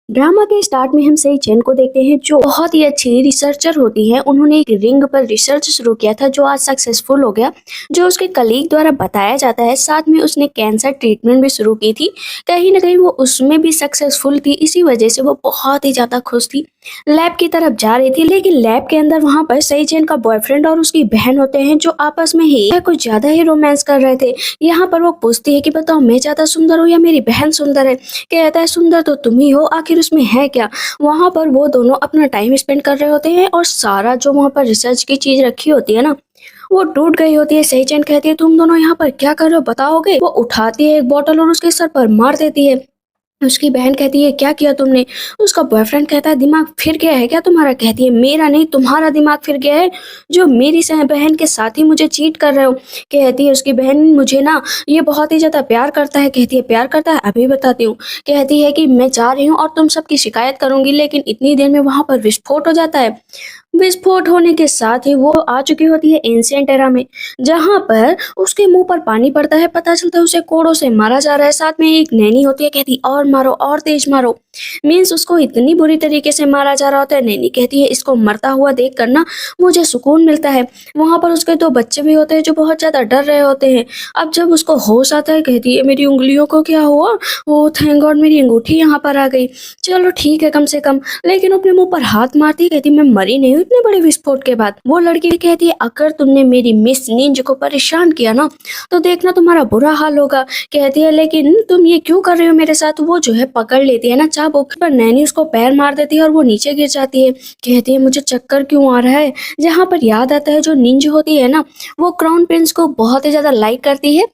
Drama के start में हम सई चेन को देखते हैं जो बहुत ही अच्छी रिसर्चर होती है। उन्होंने एक रिंग पर रिसर्च शुरू किया था जो आज सक्सेसफुल हो गया, जो उसके कलीग द्वारा बताया जाता है। साथ में उसने कैंसर ट्रीटमेंट भी शुरू की थी। कहीं ना कहीं वो उसमें भी सक्सेसफुल थी, इसी वजह से वो बहुत ही ज्यादा खुश थी। लैब की तरफ जा रही थी, लेकिन लैब के अंदर वहां पर सई चेन का बॉयफ्रेंड और उसकी बहन होते हैं जो आपस में ही कुछ ज्यादा ही रोमांस कर रहे थे। यहाँ पर वो पूछती है कि बताओ मैं ज्यादा सुंदर हूँ या मेरी बहन सुंदर है। कहता है सुंदर तो तुम ही हो, आखिर उसमें है क्या। वहां पर वो दोनों अपना टाइम स्पेंड कर रहे होते हैं और सारा जो वहां पर रिसर्च की चीज रखी होती है ना, वो टूट गई होती है। सही चैन कहती है तुम दोनों यहाँ पर क्या कर रहे हो बताओगे। वो उठाती है एक बोतल और उसके सर पर मार देती है। उसकी बहन कहती है क्या किया तुमने। उसका बॉयफ्रेंड कहता है दिमाग फिर गया है क्या तुम्हारा। कहती है मेरा नहीं तुम्हारा दिमाग फिर गया है, जो मेरी बहन के साथ ही मुझे चीट कर रहे हो। कहती है उसकी बहन मुझे ना ये बहुत ही ज्यादा प्यार करता है। कहती है प्यार करता है, अभी बताती हूँ। कहती है कि मैं जा रही हूँ और तुम सबकी शिकायत करूंगी, लेकिन इतनी देर में वहां पर विस्फोट हो जाता है। विस्फोट होने के साथ ही वो आ चुकी होती है एंशिएंट एरा में, जहां पर उसके मुंह पर पानी पड़ता है। पता चलता है उसे कोड़ों से मारा जा रहा है। साथ में एक नैनी होती है, कहती और मारो और तेज मारो। मीन्स उसको इतनी बुरी तरीके से मारा जा रहा होता है। नैनी कहती है इसको मरता हुआ देख कर ना मुझे सुकून मिलता है। वहां पर उसके दो बच्चे भी होते हैं जो बहुत ज्यादा डर रहे होते हैं। अब जब उसको होश आता है, कहती है मेरी उंगलियों को क्या हुआ। ओ थैंक गॉड मेरी अंगूठी यहाँ पर आ गई, चलो ठीक है कम से कम। लेकिन अपने मुंह पर हाथ मारती, कहती मैं मरी नहीं हूँ इतने बड़े विस्फोट के बाद। वो लड़की कहती है अगर तुमने मेरी मिस निंज को परेशान किया ना तो देखना तुम्हारा बुरा हाल होगा। कहती है लेकिन तुम ये क्यों कर रहे हो मेरे साथ। वो जो है पकड़ लेती है ना चाबुक, पर नैनी उसको पैर मार देती है और वो नीचे गिर जाती है। कहती है मुझे चक्कर क्यों आ रहा है। जहाँ पर याद आता है जो निंज होती है ना, वो क्राउन प्रिंस को बहुत ही ज्यादा लाइक करती है।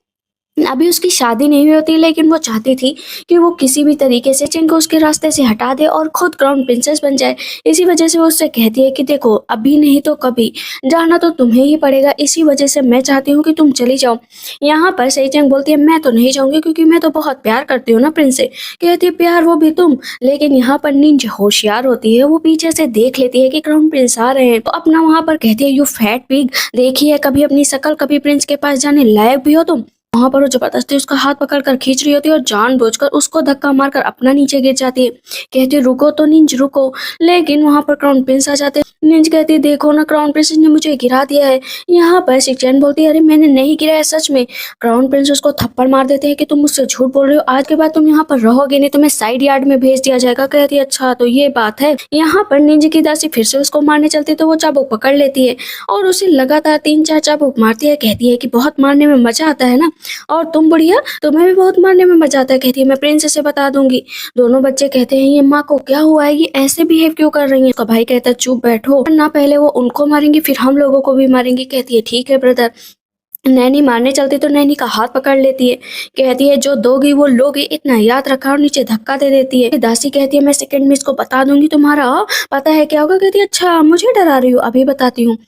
अभी उसकी शादी नहीं हुई होती, लेकिन वो चाहती थी कि वो किसी भी तरीके से चिन को उसके रास्ते से हटा दे और खुद क्राउन प्रिंसेस बन जाए। इसी वजह से वो उससे कहती है कि देखो अभी नहीं तो कभी जाना तो तुम्हें ही पड़ेगा, इसी वजह से मैं चाहती हूँ कि तुम चली जाओ। यहाँ पर सही चंग बोलती है मैं तो नहीं जाऊंगी क्योंकि मैं तो बहुत प्यार करती हूँ ना प्रिंस से। कहती है प्यार वो भी तुम। लेकिन यहाँ पर निंज होशियार होती है, वो पीछे से देख लेती है कि क्राउन प्रिंस आ रहे हैं, तो अपना वहां पर कहती है यू फैट पिग, देखी है कभी अपनी शकल, कभी प्रिंस के पास जाने लायक भी हो तुम। वहां पर वो जबरदस्ती उसका हाथ पकड़कर खींच रही होती है और जानबूझकर उसको धक्का मारकर अपना नीचे गिर जाती है। कहती है रुको तो निंज रुको। लेकिन वहां पर क्राउन प्रिंस आ जाते हैं। निंज कहती है देखो ना क्राउन प्रिंस ने मुझे गिरा दिया है। यहाँ पर शिक्षण बोलती है अरे मैंने नहीं गिराया सच में। क्राउन प्रिंस उसको थप्पड़ मार देते हैं कि तुम मुझसे झूठ बोल रहे हो, आज के बाद तुम यहाँ पर रहोगे नहीं, तुम्हें साइड यार्ड में भेज दिया जाएगा। कहती है अच्छा तो ये बात है। यहाँ पर निंज की दासी फिर से उसको मारने चलती तो वो चाबुक पकड़ लेती है और उसे लगातार 3-4 चाबुक मारती है। कहती है कि बहुत मारने में मजा आता है ना, और तुम बुढ़िया तुम्हें भी बहुत मारने में मजा आता है। कहती है मैं प्रिंस से बता दूंगी। दोनों बच्चे कहते हैं ये माँ को क्या हुआ है, ये ऐसे बिहेव क्यों कर रही है। उसका भाई कहता है चुप बैठो, ना पहले वो उनको मारेंगी फिर हम लोगों को भी मारेंगी। कहती है ठीक है ब्रदर। नैनी मारने चलती तो नैनी का हाथ पकड़ लेती है। कहती है जो दोगी वो लोगी, इतना याद रखा, और नीचे धक्का दे देती है। दासी कहती है मैं सेकंड मिस को बता दूंगी तुम्हारा पता है क्या होगा। कहती है अच्छा मुझे डरा रही हो, अभी बताती हूँ।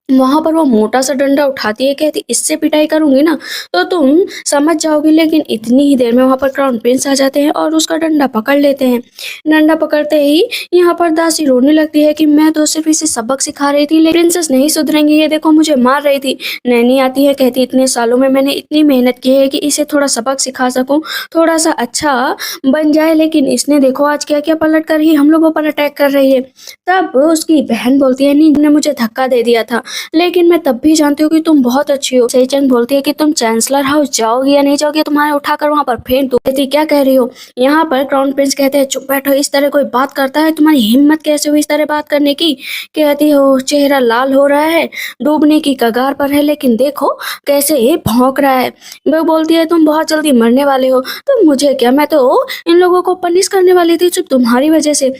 वहां पर वो मोटा सा डंडा उठाती है। कहती इससे पिटाई करूंगी ना तो तुम समझ जाओगी। लेकिन इतनी ही देर में वहां पर क्राउन प्रिंस आ जाते हैं और उसका डंडा पकड़ लेते हैं। डंडा पकड़ते ही यहाँ पर दासी रोने लगती है कि मैं तो सिर्फ इसे सबक सिखा रही थी, लेकिन प्रिंसेस नहीं सुधरेंगी, ये देखो मुझे मार रही थी। नैनी आती है, कहती इतने सालों में मैंने इतनी मेहनत की है कि इसे थोड़ा सबक सिखा सकूं, थोड़ा सा अच्छा बन जाए, लेकिन इसने देखो आज क्या क्या पलट कर ही हम लोगों पर अटैक कर रही है। तब उसकी बहन बोलती है नहीं ने मुझे धक्का दे दिया था, लेकिन मैं तब भी जानती हूँ कि तुम बहुत अच्छी हो। सेचन बोलती है कि तुम चांसलर हाउस जाओगी या नहीं जाओगी, तुम्हारे उठाकर वहां पर फेंक दूं। कहती क्या कह रही हो। यहाँ पर क्राउन प्रिंस कहते हैं चुप बैठो, इस तरह कोई बात करता है, तुम्हारी हिम्मत कैसे हुई इस तरह बात करने की। कहती हो चेहरा लाल हो रहा है, डूबने की कगार पर है, लेकिन देखो कैसे भौंक रहा है। वो बोलती है तुम बहुत जल्दी मरने वाले हो। तो मुझे क्या, मैं तो इन लोगों को पनिश करने वाली थी सिर्फ तुम्हारी वजह से।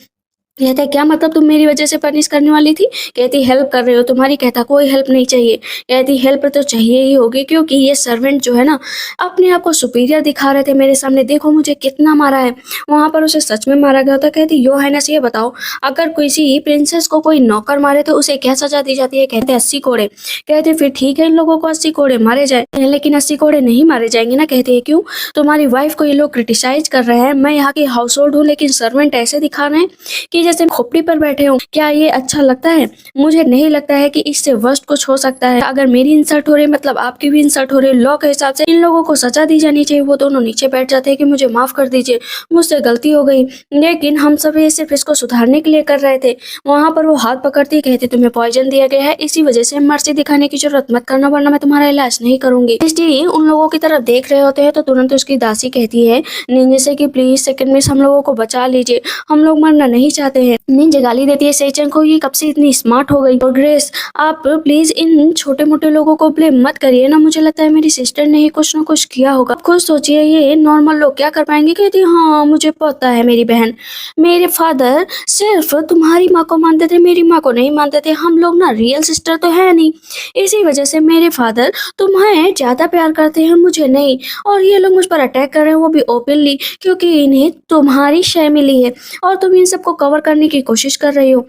कहता है क्या मतलब तुम मेरी वजह से पनिश करने वाली थी। कहती हेल्प कर रहे हो तुम्हारी। कहता कोई हेल्प नहीं चाहिए। कहती हेल्प तो चाहिए ही होगी क्योंकि ये सर्वेंट जो है ना अपने आप को सुपीरियर दिखा रहे थे मेरे सामने, देखो मुझे कितना मारा है। वहां पर उसे सच में मारा गया था। कहती यो है ना ये बताओ अगर किसी प्रिंसेस को कोई नौकर मारे तो उसे क्या सजा दी जाती है। कहते 80 कोड़े। कहते फिर ठीक है इन लोगों को 80 कोड़े मारे जाए, लेकिन 80 कोड़े नहीं मारे जाएंगे ना। कहते क्यों, तुम्हारी वाइफ को ये लोग क्रिटिसाइज कर रहे हैं, मैं यहाँ की हाउस होल्ड हूँ लेकिन सर्वेंट ऐसे दिखा रहे हैं कि जैसे खोपड़ी पर बैठे हो। क्या ये अच्छा लगता है? मुझे नहीं लगता है कि इससे वर्स्ट कुछ हो सकता है। अगर मेरी इंसल्ट हो रही है मतलब आपकी भी इंसल्ट हो रही है। लॉ के हिसाब से इन लोगों को सजा दी जानी चाहिए। वो दोनों नीचे बैठ जाते हैं कि मुझे माफ कर दीजिए, मुझसे गलती हो गई, लेकिन हम सब ये सिर्फ इसको सुधारने के लिए कर रहे थे। वहां पर वो हाथ पकड़ती कहती तुम्हें पॉइजन दिया गया है, इसी वजह से मर्जी दिखाने की जरूरत मत करना वरना मैं तुम्हारा इलाज नहीं करूंगी। जी उन लोगों की तरफ देख रहे होते हैं तो तुरंत उसकी दासी कहती है निंजे से कि प्लीज सेकंड में हम लोगों को बचा लीजिए, हम लोग मरना नहीं चाहते हैं। निंजा गाली देती है सेचन को, ये कब से इतनी स्मार्ट हो गई। और ग्रेस आप प्लीज इन छोटे मोटे लोगों को ब्लेम मत करिए ना, मुझे लगता है मेरी सिस्टर ने ही कुछ ना कुछ किया होगा। खुद सोचिए ये नॉर्मल लोग क्या कर पाएंगे। कहती हाँ मुझे पता है मेरी बहन, मेरे फादर सिर्फ तुम्हारी माँ को मानते थे, मेरी माँ को नहीं मानते थे। हम लोग ना रियल सिस्टर तो है नहीं, इसी वजह से मेरे फादर तुम्हें ज्यादा प्यार करते हैं, मुझे नहीं। और ये लोग मुझ पर अटैक कर रहे हैं वो भी ओपनली, क्योंकि इन्हें तुम्हारी शय मिली है और तुम इन सबको कवर करने की कोशिश कर रही हो।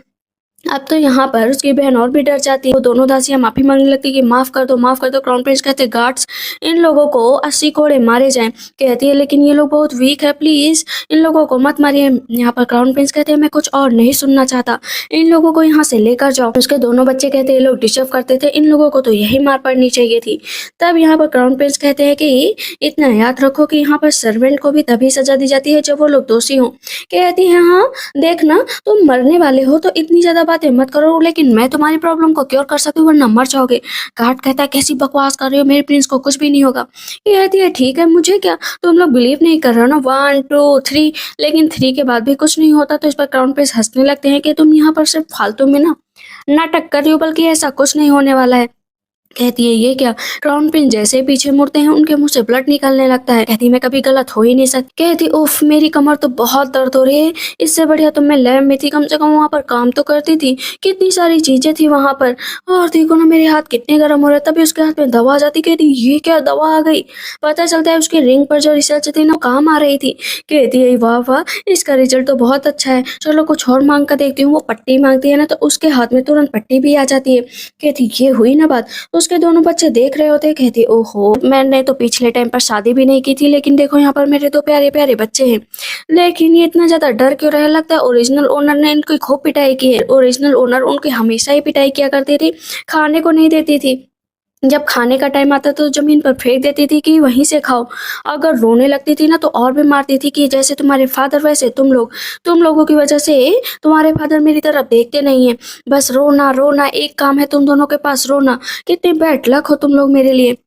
अब तो यहाँ पर उसकी बहन और भी डर जाती है। वो दोनों दासियां माफी मांगने लगती है कि माफ कर दो माफ कर दो। क्राउन प्रिंस कहते गार्ड्स इन लोगों को 80 कोड़े मारे जाएं। कहती है लेकिन ये लोग बहुत वीक है, प्लीज इन लोगों को मत मारिए। यहाँ पर क्राउन प्रिंस कहते हैं मैं कुछ और नहीं सुनना चाहता, इन लोगों को यहाँ से लेकर जाओ। उसके दोनों बच्चे कहते हैं ये लोग डिस्टर्ब करते थे, इन लोगों को तो यही मार पड़नी चाहिए थी। तब यहाँ पर क्राउन प्रिंस कहते हैं कि इतना याद रखो कि यहाँ पर सर्वेंट को भी तभी सजा दी जाती है जब वो लोग दोषी हों। कहती है हाँ देखना तुम मरने वाले हो तो इतनी ज्यादा बातें मत करो, लेकिन मैं तुम्हारी प्रॉब्लम को क्योर कर सकती हूँ वरना मर जाओगे। गार्ड कहता है कैसी बकवास कर रही हो, मेरे प्रिंस को कुछ भी नहीं होगा। ये कहती है ठीक है मुझे क्या, तुम लोग बिलीव नहीं कर रहे हो ना, 1 2 3, लेकिन 3 के बाद भी कुछ नहीं होता। तो इस पर क्राउन प्रिंस हंसने लगते हैं कि तुम यहाँ पर सिर्फ फालतू में ना नाटक कर रही हो, बल्कि ऐसा कुछ नहीं होने वाला है। कहती है ये क्या। क्राउन प्रिंस जैसे पीछे मुड़ते हैं उनके मुंह से ब्लड निकलने लगता है। कहती मैं कभी गलत हो ही नहीं सकती। कहती उफ मेरी कमर तो बहुत दर्द हो रही है, इससे बढ़िया तो मैं लैब में थी, कम से कम वहां पर काम तो करती थी, कितनी सारी चीजें थी वहां पर। और देखो ना मेरे हाथ कितने गर्म हो रहे, तभी उसके हाथ में दवा आ जाती। कहती ये क्या दवा आ गई। पता चलता है उसके रिंग पर जो रिसर्च थी ना काम आ रही थी। कहती है वाह वाह इसका रिजल्ट तो बहुत अच्छा है, चलो कुछ और मांग कर देखती हूँ। वो पट्टी मांगती है ना तो उसके हाथ में तुरंत पट्टी भी आ जाती है। कहती ये हुई ना बात। उसके दोनों बच्चे देख रहे होते। कहती ओहो मैंने तो पिछले टाइम पर शादी भी नहीं की थी, लेकिन देखो यहाँ पर मेरे 2 प्यारे प्यारे बच्चे हैं। लेकिन ये इतना ज्यादा डर क्यों रहा, लगता है ओरिजिनल ओनर ने इनकी खूब पिटाई की है। ओरिजिनल ओनर उनकी हमेशा ही पिटाई किया करती थी, खाने को नहीं देती थी, जब खाने का टाइम आता तो जमीन पर फेंक देती थी कि वहीं से खाओ। अगर रोने लगती थी ना तो और भी मारती थी कि जैसे तुम्हारे फादर वैसे तुम लोगों की वजह से तुम्हारे फादर मेरी तरफ देखते नहीं है, बस रोना रोना एक काम है तुम दोनों के पास, रोना। कितनी बैड लक हो तुम लोग मेरे लिए।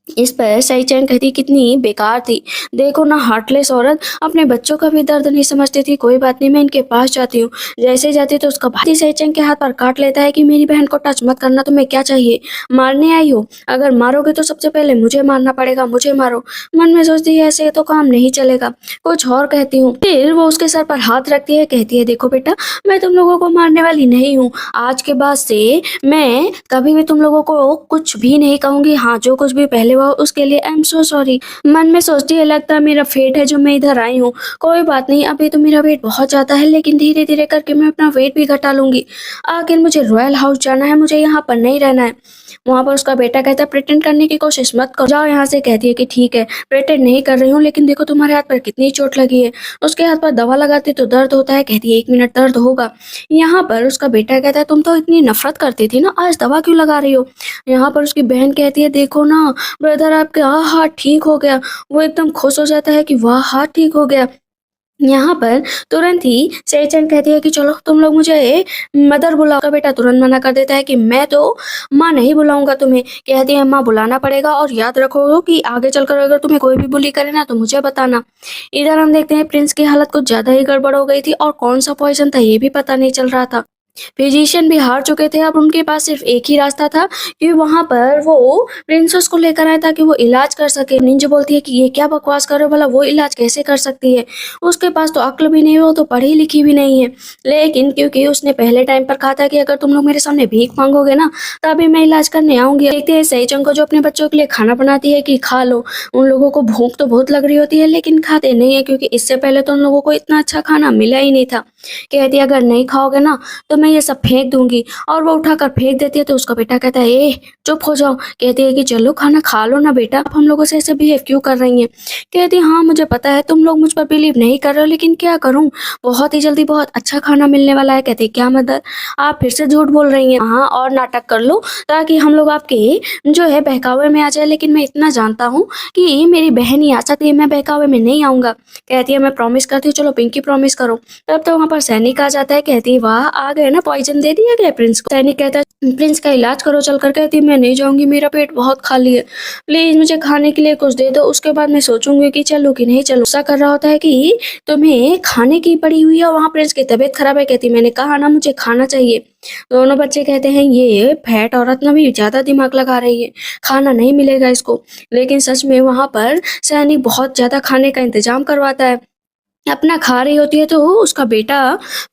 इस पर सही चैन कहती कितनी बेकार थी, देखो ना हार्टलेस औरत अपने बच्चों का भी दर्द नहीं समझती थी। कोई बात नहीं मैं इनके पास जाती हूँ। जैसे जाती तो उसका भाई सही चैन के हाथ पर काट लेता है कि मेरी बहन को टच मत करना, तुम्हें क्या चाहिए, मारने आई हो, अगर मारोगे तो सबसे पहले मुझे मारना पड़ेगा, मुझे मारो। मन में सोचती है ऐसे तो काम नहीं चलेगा, कुछ और कहती हूँ। फिर वो उसके सर पर हाथ रखती है, कहती है देखो बेटा मैं तुम लोगों को मारने वाली नहीं हूँ, आज के बाद से मैं कभी भी तुम लोगों को कुछ भी नहीं कहूंगी। हाँ जो कुछ भी पहले हुआ उसके लिए आई एम सो सॉरी। मन में सोचती है लगता है मेरा फेट है जो मैं इधर आई हूँ। कोई बात नहीं अभी तो मेरा वेट बहुत ज्यादा है, लेकिन धीरे धीरे करके मैं अपना वेट भी घटा लूंगी। आखिर मुझे रॉयल हाउस जाना है, मुझे यहाँ पर नहीं रहना है। वहां पर उसका बेटा कहता है प्रिटेंड करने की कोशिश मत करो, जाओ यहाँ से। कहती है कि ठीक है प्रिटेंड नहीं कर रही हूँ, लेकिन देखो तुम्हारे हाथ पर कितनी चोट लगी है। उसके हाथ पर दवा लगाती तो दर्द होता है। कहती है 1 मिनट दर्द होगा। यहाँ पर उसका बेटा कहता है तुम तो इतनी नफरत करती थी ना, आज दवा क्यों लगा रही हो। यहाँ पर उसकी बहन कहती है देखो ना ब्रदर आपका हाथ ठीक हो गया। वो एकदम खुश हो जाता है कि वाह हाथ ठीक हो गया। यहाँ पर तुरंत ही सेचन कहती है कि चलो तुम लोग मुझे मदर बुलाओ। का बेटा तुरंत मना कर देता है कि मैं तो माँ नहीं बुलाऊंगा तुम्हें। कहती है माँ बुलाना पड़ेगा और याद रखो कि आगे चलकर अगर तुम्हें कोई भी बुली करे ना तो मुझे बताना। इधर हम देखते हैं प्रिंस की हालत कुछ ज्यादा ही गड़बड़ हो गई थी और कौन सा पॉइजन था ये भी पता नहीं चल रहा था। फिजिशियन भी हार चुके थे, अब उनके पास सिर्फ एक ही रास्ता था कि वहां पर वो प्रिंसेस को लेकर आए ताकि वो इलाज कर सके। निंजा बोलती है कि ये क्या बकवास कर रहे हो, भला वो इलाज कैसे कर सकती है, उसके पास तो अक्ल भी नहीं है, वो तो पढ़ी लिखी भी नहीं है। लेकिन क्योंकि उसने पहले टाइम पर कहा था कि अगर तुम लोग मेरे सामने भीख मांगोगे ना तभी मैं इलाज करने आऊंगी। देखते हैं सहीचंग को जो अपने बच्चों के लिए खाना बनाती है कि खा लो। उन लोगों को भूख तो बहुत लग रही होती है लेकिन खाते नहीं है, क्योंकि इससे पहले तो उन लोगों को इतना अच्छा खाना मिला ही नहीं था। कहती है अगर नहीं खाओगे ना तो मैं ये सब फेंक दूंगी, और वो उठाकर फेंक देती है। तो उसका बेटा कहता है ए चुप हो जाओ। कहती है कि चलो खाना खा लो ना बेटा, आप हम लोगों से ऐसे बिहेव क्यों कर रही हैं। कहती है हाँ मुझे पता है तुम लोग मुझ पर बिलीव नहीं कर रहे हो, लेकिन क्या करूँ, बहुत ही जल्दी बहुत अच्छा खाना मिलने वाला है। कहती है क्या मदर, आप फिर से झूठ बोल रही हैं। हाँ और नाटक कर लो ताकि हम लोग आपके जो है बहकावे में आ जाए, लेकिन मैं इतना जानता हूँ कि मेरी बहन ही आ सकती है, मैं बहकावे में नहीं आऊंगा। कहती है मैं प्रॉमिस करती हूँ, चलो पिंकी प्रॉमिस करो। तब तो वहाँ पर सैनिक आ जाता है। कहती है वाह आ गए ना, पॉइजन दे दिया गया प्रिंस को। सैनिक कहता है प्रिंस का इलाज करो चलकर। कहती है मैं नहीं जाऊंगी, मेरा पेट बहुत खाली है, प्लीज मुझे खाने के लिए कुछ दे दो, उसके बाद मैं सोचूंगी कि चलूं कि नहीं चलूं। ऐसा कर रहा होता है कि तुम्हें खाने की पड़ी हुई है, वहाँ प्रिंस की तबीयत खराब है। कहती मैंने कहा ना मुझे खाना चाहिए। दोनों बच्चे कहते हैं ये फैट औरत ना भी ज्यादा दिमाग लगा रही है, खाना नहीं मिलेगा इसको। लेकिन सच में वहां पर सैनिक बहुत ज्यादा खाने का इंतजाम करवाता है। अपना खा रही होती है तो उसका बेटा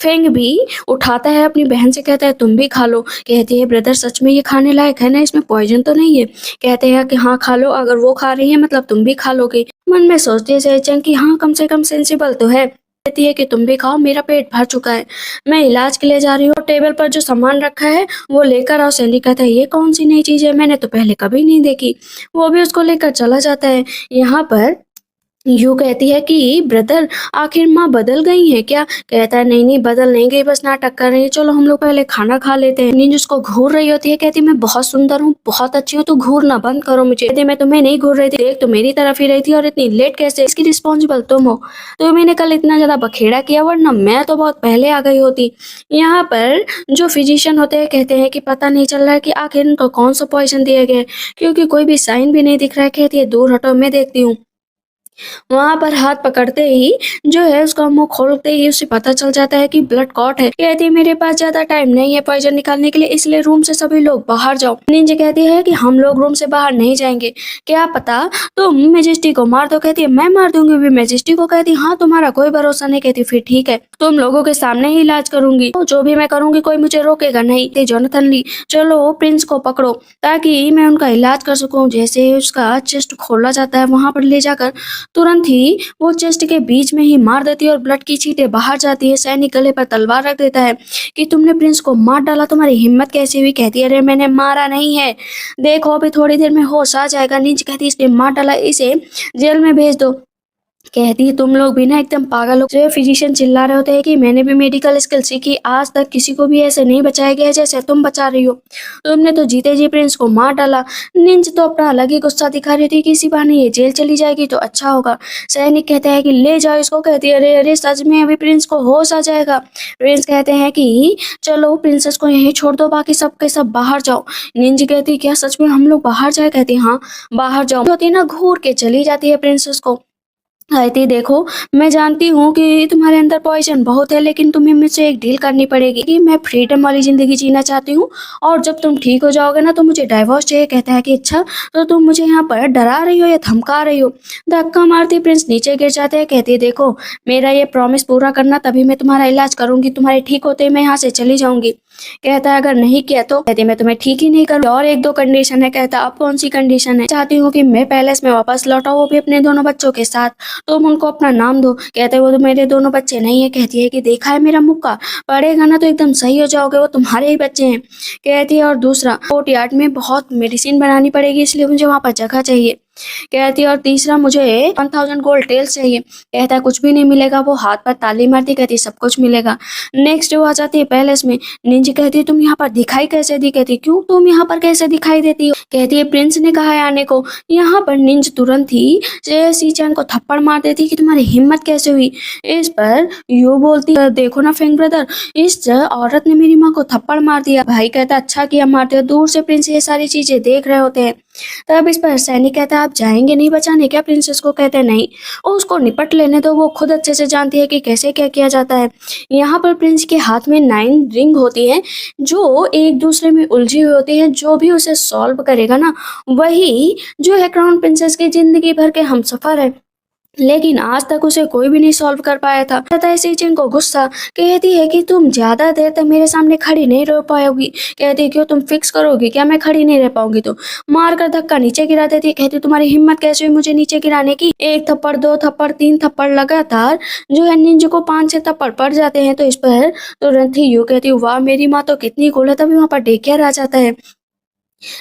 फेंग भी उठाता है, अपनी बहन से कहता है तुम भी खा लो। कहती है ब्रदर सच में ये खाने लायक है ना, इसमें पॉइजन तो नहीं है। कहते हैं कि हाँ खा लो, अगर वो खा रही है मतलब तुम भी खा लोगे। मन में सोचती है सैचन कि हाँ कम से कम सेंसिबल तो है। कहती है कि तुम भी खाओ, मेरा पेट भर चुका है, मैं इलाज के लिए जा रही हूँ। टेबल पर जो सामान रखा है वो लेकर आओ। सैंडी कहता है ये कौन सी नई चीज है, मैंने तो पहले कभी नहीं देखी। वो भी उसको लेकर चला जाता है। यहाँ पर यूँ कहती है कि ब्रदर आखिर माँ बदल गई है क्या। कहता है नहीं नहीं बदल नहीं गई, बस नाटक कर रही है, चलो हम लोग पहले खाना खा लेते हैं। नींद उसको घूर रही होती है। कहती मैं बहुत सुंदर हूँ, बहुत अच्छी हूँ, तो घूरना बंद करो मुझे। कहती मैं तुम्हें नहीं घूर रही थी, देख तो मेरी तरफ ही रही थी, और इतनी लेट कैसे, इसकी रिस्पॉन्सिबल तुम हो। तो मैंने कल इतना ज्यादा बखेड़ा किया, वरना मैं तो बहुत पहले आ गई होती। यहाँ पर जो फिजिशियन होते हैं कहते हैं कि पता नहीं चल रहा है कि आखिर इनको कौन सा पॉइजन दिया गया है, क्योंकि कोई भी साइन भी नहीं दिख रहा है। कहती है दूर हटो मैं देखती हूँ। वहां पर हाथ पकड़ते ही जो है उसका मुंह खोलते ही उसे पता चल जाता है कि ब्लड क्लॉट है। कहती है मेरे पास ज्यादा टाइम नहीं है पॉइजन निकालने के लिए, इसलिए रूम से सभी लोग बाहर जाओ। निंजा कहती है कि हम लोग रूम से बाहर नहीं जाएंगे, क्या पता तुम मेजेस्टी को मार दो। कहती है मैं मार दूंगी भी मेजेस्टी को। कहती हाँ तुम्हारा कोई भरोसा नहीं। कहती फिर ठीक है, तुम लोगों के सामने ही इलाज करूंगी, तो जो भी मैं करूंगी कोई मुझे रोकेगा नहीं। कहती, जोनाथन ली चलो प्रिंस को पकड़ो ताकि मैं उनका इलाज कर सकूं। जैसे ही उसका चेस्ट खोला जाता है वहां पर ले जाकर तुरंत ही वो चेस्ट के बीच में ही मार देती है और ब्लड की छींटें बाहर जाती है। सैनिक गले पर तलवार रख देता है कि तुमने प्रिंस को मार डाला, तुम्हारी हिम्मत कैसे हुई। कहती है अरे मैंने मारा नहीं है, देखो अभी थोड़ी देर में होश आ जाएगा। नीच कहती है इसने मार डाला, इसे जेल में भेज दो। कहती है तुम लोग भी ना एकदम पागल हो। जो फिजिशियन चिल्ला रहे होते हैं कि मैंने भी मेडिकल स्किल सीखी, आज तक किसी को भी ऐसे नहीं बचाया गया जैसे तुम बचा रही हो, तुमने तो जीते जी प्रिंस को मार डाला। निंज तो अपना अलग ही गुस्सा दिखा रही थी कि इसी बहाने ये जेल चली जाएगी तो अच्छा होगा। सैनिक कहते हैं कि ले जाओ इसको। कहती है अरे अरे सच में अभी प्रिंस को होश आ जाएगा। प्रिंस कहते हैं कि चलो प्रिंसेस को यहीं छोड़ दो, बाकी सब के सब बाहर जाओ। निंज कहती क्या सच में हम लोग बाहर जाए। कहती हाँ बाहर जाओ। होती है ना घूर के चली जाती है प्रिंसेस को। कहती देखो मैं जानती हूँ कि तुम्हारे अंदर पॉइजन बहुत है, लेकिन तुम्हें मुझसे एक डील करनी पड़ेगी कि मैं फ्रीडम वाली जिंदगी जीना चाहती हूँ, और जब तुम ठीक हो जाओगे ना तो मुझे डाइवोर्स चाहिए। कहता है कि अच्छा तो तुम मुझे यहाँ पर डरा रही हो या धमका रही हो। धक्का मारती प्रिंस नीचे गिर जाते हैं। कहती है देखो मेरा ये प्रॉमिस पूरा करना, तभी मैं तुम्हारा इलाज करूंगी, तुम्हारे ठीक होते ही मैं यहाँ से चली जाऊंगी। कहता है अगर नहीं किया तो। कहती मैं तुम्हें ठीक ही नहीं करूँ, और एक दो कंडीशन है। कहता अब कौन सी कंडीशन है। चाहती हूँ कि मैं पैलेस में वापस लौटाऊँ, वो भी अपने दोनों बच्चों के साथ, तुम उनको अपना नाम दो। कहते वो तो मेरे दोनों बच्चे नहीं है। कहती है कि देखा है मेरा मुक्का, पड़ेगा ना तो एकदम सही हो जाओगे, वो तुम्हारे ही बच्चे हैं। कहती है और दूसरा कोर्ट यार्ड में बहुत मेडिसिन बनानी पड़ेगी, इसलिए मुझे वहां पर जगह चाहिए। कहती है और तीसरा मुझे 1000 गोल्ड टेल्स चाहिए। कहता है कुछ भी नहीं मिलेगा। वो हाथ पर ताली मारती कहती सब कुछ मिलेगा। नेक्स्ट वो आ जाती है पैलेस में। निंज कहती है तुम यहाँ पर दिखाई कैसे दी। कहती क्यों तुम यहाँ पर कैसे दिखाई देती हो। कहती है प्रिंस ने कहा है आने को। यहाँ पर निंज तुरंत ही सीचैन को थप्पड़ मार देती कि तुम्हारी हिम्मत कैसे हुई। इस पर यू बोलती देखो ना फेंग ब्रदर, इस औरत ने मेरी माँ को थप्पड़ मार दिया। भाई कहता अच्छा किया मारते हो। दूर से प्रिंस ये सारी चीजें देख रहे होते हैं। तब इस पर सैनिक कहता है आप जाएंगे नहीं बचाने क्या प्रिंसेस को। कहते हैं नहीं, उसको निपट लेने दो, वो खुद अच्छे से जानती है कि कैसे क्या किया जाता है। यहाँ पर प्रिंस के हाथ में 9 रिंग होती है जो एक दूसरे में उलझी हुई होती है। जो भी उसे सॉल्व करेगा ना वही जो है क्राउन प्रिंसेस की जिंदगी भर के हमसफर है। लेकिन आज तक उसे कोई भी नहीं सॉल्व कर पाया था। कहता है सीचेन को गुस्सा। कहती है कि तुम ज्यादा देर तक मेरे सामने खड़ी नहीं रह पाओगी। कहती है क्यों तुम फिक्स करोगी क्या मैं खड़ी नहीं रह पाऊंगी तो। मार कर धक्का नीचे गिरा देती है। कहती तुम्हारी हिम्मत कैसे हुई मुझे नीचे गिराने की। 1 थप्पड़ 2 थप्पड़ 3 थप्पड़ लगातार जो है निंजा को 5-6 थप्पड़ पड़ जाते हैं। तो इस पर तुरंत ही यू कहती वाह मेरी माँ तो कितनी कूल है। तभी वहां पर डेकियर आ जाता है।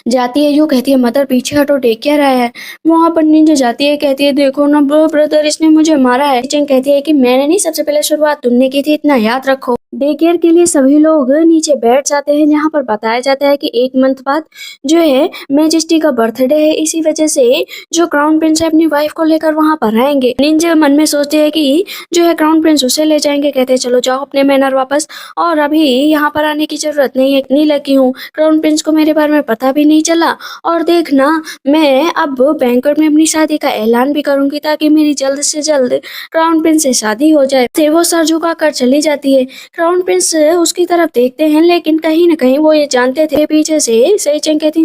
जाती है, यूँ कहती है मदर पीछे हटो, देख क्या रहा है। वहाँ पर निंजा जाती है, कहती है देखो ना ब्रदर, इसने मुझे मारा है। चेंग कहती है कि मैंने नहीं, सबसे पहले शुरुआत तुमने की थी, इतना याद रखो। डे केयर के लिए सभी लोग नीचे बैठ जाते हैं, जहाँ पर बताया जाता है कि 1 मंथ बाद जो है मैजेस्टी का बर्थडे है, इसी वजह से जो क्राउन प्रिंस है अपनी वाइफ को लेकर वहाँ पर आएंगे। निंजा मन में सोचते हैं कि जो है क्राउन प्रिंस उसे ले जाएंगे, कहते हैं चलो जाओ अपने मैनर वापस, और अभी यहाँ पर आने की जरूरत नहीं है, इतनी लकी हूँ, क्राउन प्रिंस को मेरे बारे में पता भी नहीं चला। और देखना, मैं अब बैंकवेट में अपनी शादी का ऐलान भी करूंगी ताकि मेरी जल्द से जल्द क्राउन प्रिंस से शादी हो जाए। से वो सर झुकाकर चली जाती है। क्राउन प्रिंस उसकी तरफ देखते हैं, लेकिन कहीं न कहीं वो ये जानते थे पीछे से सही चेंग कहती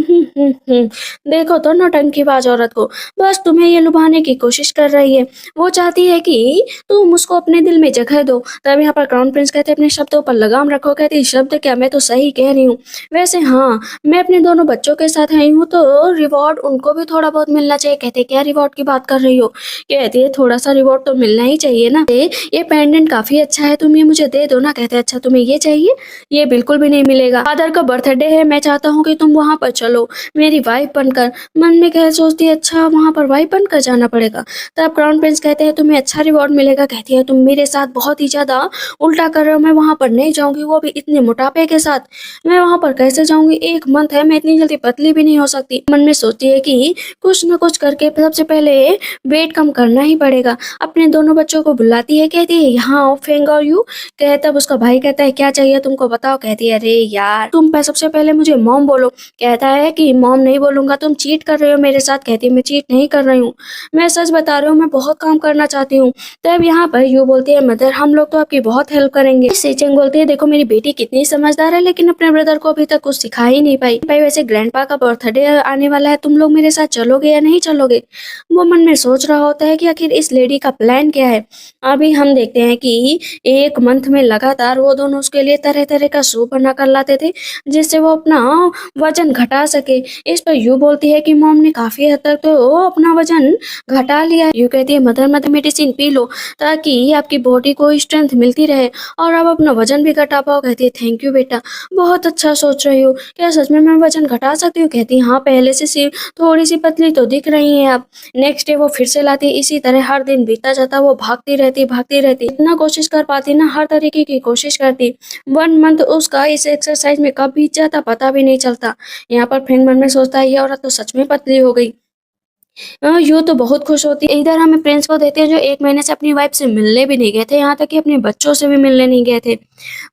देखो तो नौटंकीबाज औरत को, बस तुम्हें ये लुभाने की कोशिश कर रही है। वो चाहती है कि तुम उसको अपने दिल में जगह दो। तब यहाँ पर क्राउन प्रिंस कहते अपने शब्दों पर लगाम रखो। कहती शब्द क्या, मैं तो सही कह रही हूँ। वैसे हाँ, मैं अपने दोनों बच्चों के साथ आई हूँ तो रिवॉर्ड उनको भी थोड़ा बहुत मिलना चाहिए। कहते क्या रिवॉर्ड की बात कर रही हो? कहती है थोड़ा सा रिवॉर्ड तो मिलना ही चाहिए ना। ये पेंडेंट काफी अच्छा है, तुम ये मुझे दे दो ना। कहते अच्छा तुम्हें ये चाहिए? ये बिल्कुल भी नहीं मिलेगा, फादर का बर्थडे है, मैं चाहता हूँ कि तुम वहाँ पर चलो मेरी वाइफ बनकर। मन में कह सोचती है अच्छा वहाँ पर वाइफ बनकर जाना पड़ेगा। तब क्राउन प्रिंस कहते हैं तुम्हें अच्छा रिवॉर्ड मिलेगा। कहती है तुम मेरे साथ बहुत ही ज्यादा उल्टा कर रहे हो, मैं वहाँ पर नहीं जाऊंगी, वो भी इतने मोटापे के साथ। मैं वहाँ पर कैसे जाऊंगी? 1 मंथ है, मैं इतनी जल्दी पतली भी नहीं हो सकती। मन में सोचती है कि कुछ न कुछ करके सबसे पहले वेट कम करना ही पड़ेगा। अपने दोनों बच्चों को बुलाती है, कहती है यहाँ आओ फेंग और यू। कहता तब उसका भाई कहता है क्या चाहिए तुमको बताओ। कहती है अरे यार तुम सबसे पहले मुझे मॉम बोलो। कहता है कि मॉम नहीं बोलूंगा, तुम चीट कर रहे हो मेरे साथ। कहती है मैं चीट नहीं कर रही हूँ, मैं सच बता रही हूँ, मैं बहुत काम करना चाहती हूँ। तब यहाँ पर यू बोलती है मदर हम लोग तो आपकी बहुत हेल्प करेंगे। सेचेंग बोलती है देखो मेरी बेटी कितनी समझदार है, लेकिन अपने ब्रदर को अभी तक कुछ सिखा ही नहीं पाई। भाई वैसे ग्रैंडपा का बर्थडे आने वाला है, तुम लोग मेरे साथ चलोगे या नहीं चलोगे? वो मन में सोच रहा होता है कि आखिर इस लेडी का प्लान क्या है। अभी हम देखते हैं कि 1 मंथ में लगातार वो दोनों उसके लिए तरह तरह का सूप बना कर लाते थे, जिससे वो अपना वजन घटा सके। इस पर यू बोलती है कि मॉम ने काफी हद तक तो अपना वजन घटा लिया। यू कहती है mother mother medicine P low ताकि आपकी बॉडी को स्ट्रेंथ मिलती रहे और आप अपना वजन भी घटा पाओ। कहती है थैंक यू बेटा, बहुत अच्छा सोच रही हो, क्या सच में मैं वजन घटा सकती हूँ? कहती है हाँ, पहले से सिर्फ थोड़ी सी पतली तो दिख रही हैं आप। नेक्स्ट डे वो फिर से लाती, इसी तरह हर दिन बीतता जाता, वो भागती रहती, इतना कोशिश कर पाती ना, हर तरीके की कोशिश करती। 1 मंथ उसका इस एक्सरसाइज में कब बीत जाता पता भी नहीं चलता। यहाँ पर फ्रेंड मन में सोचता है ये औरत तो सच में पतली हो गई। यूँ तो बहुत खुश होती है। इधर हमें प्रिंस को देखते हैं जो 1 महीने से अपनी वाइफ से मिलने भी नहीं गए थे, यहाँ तक कि अपने बच्चों से भी मिलने नहीं गए थे।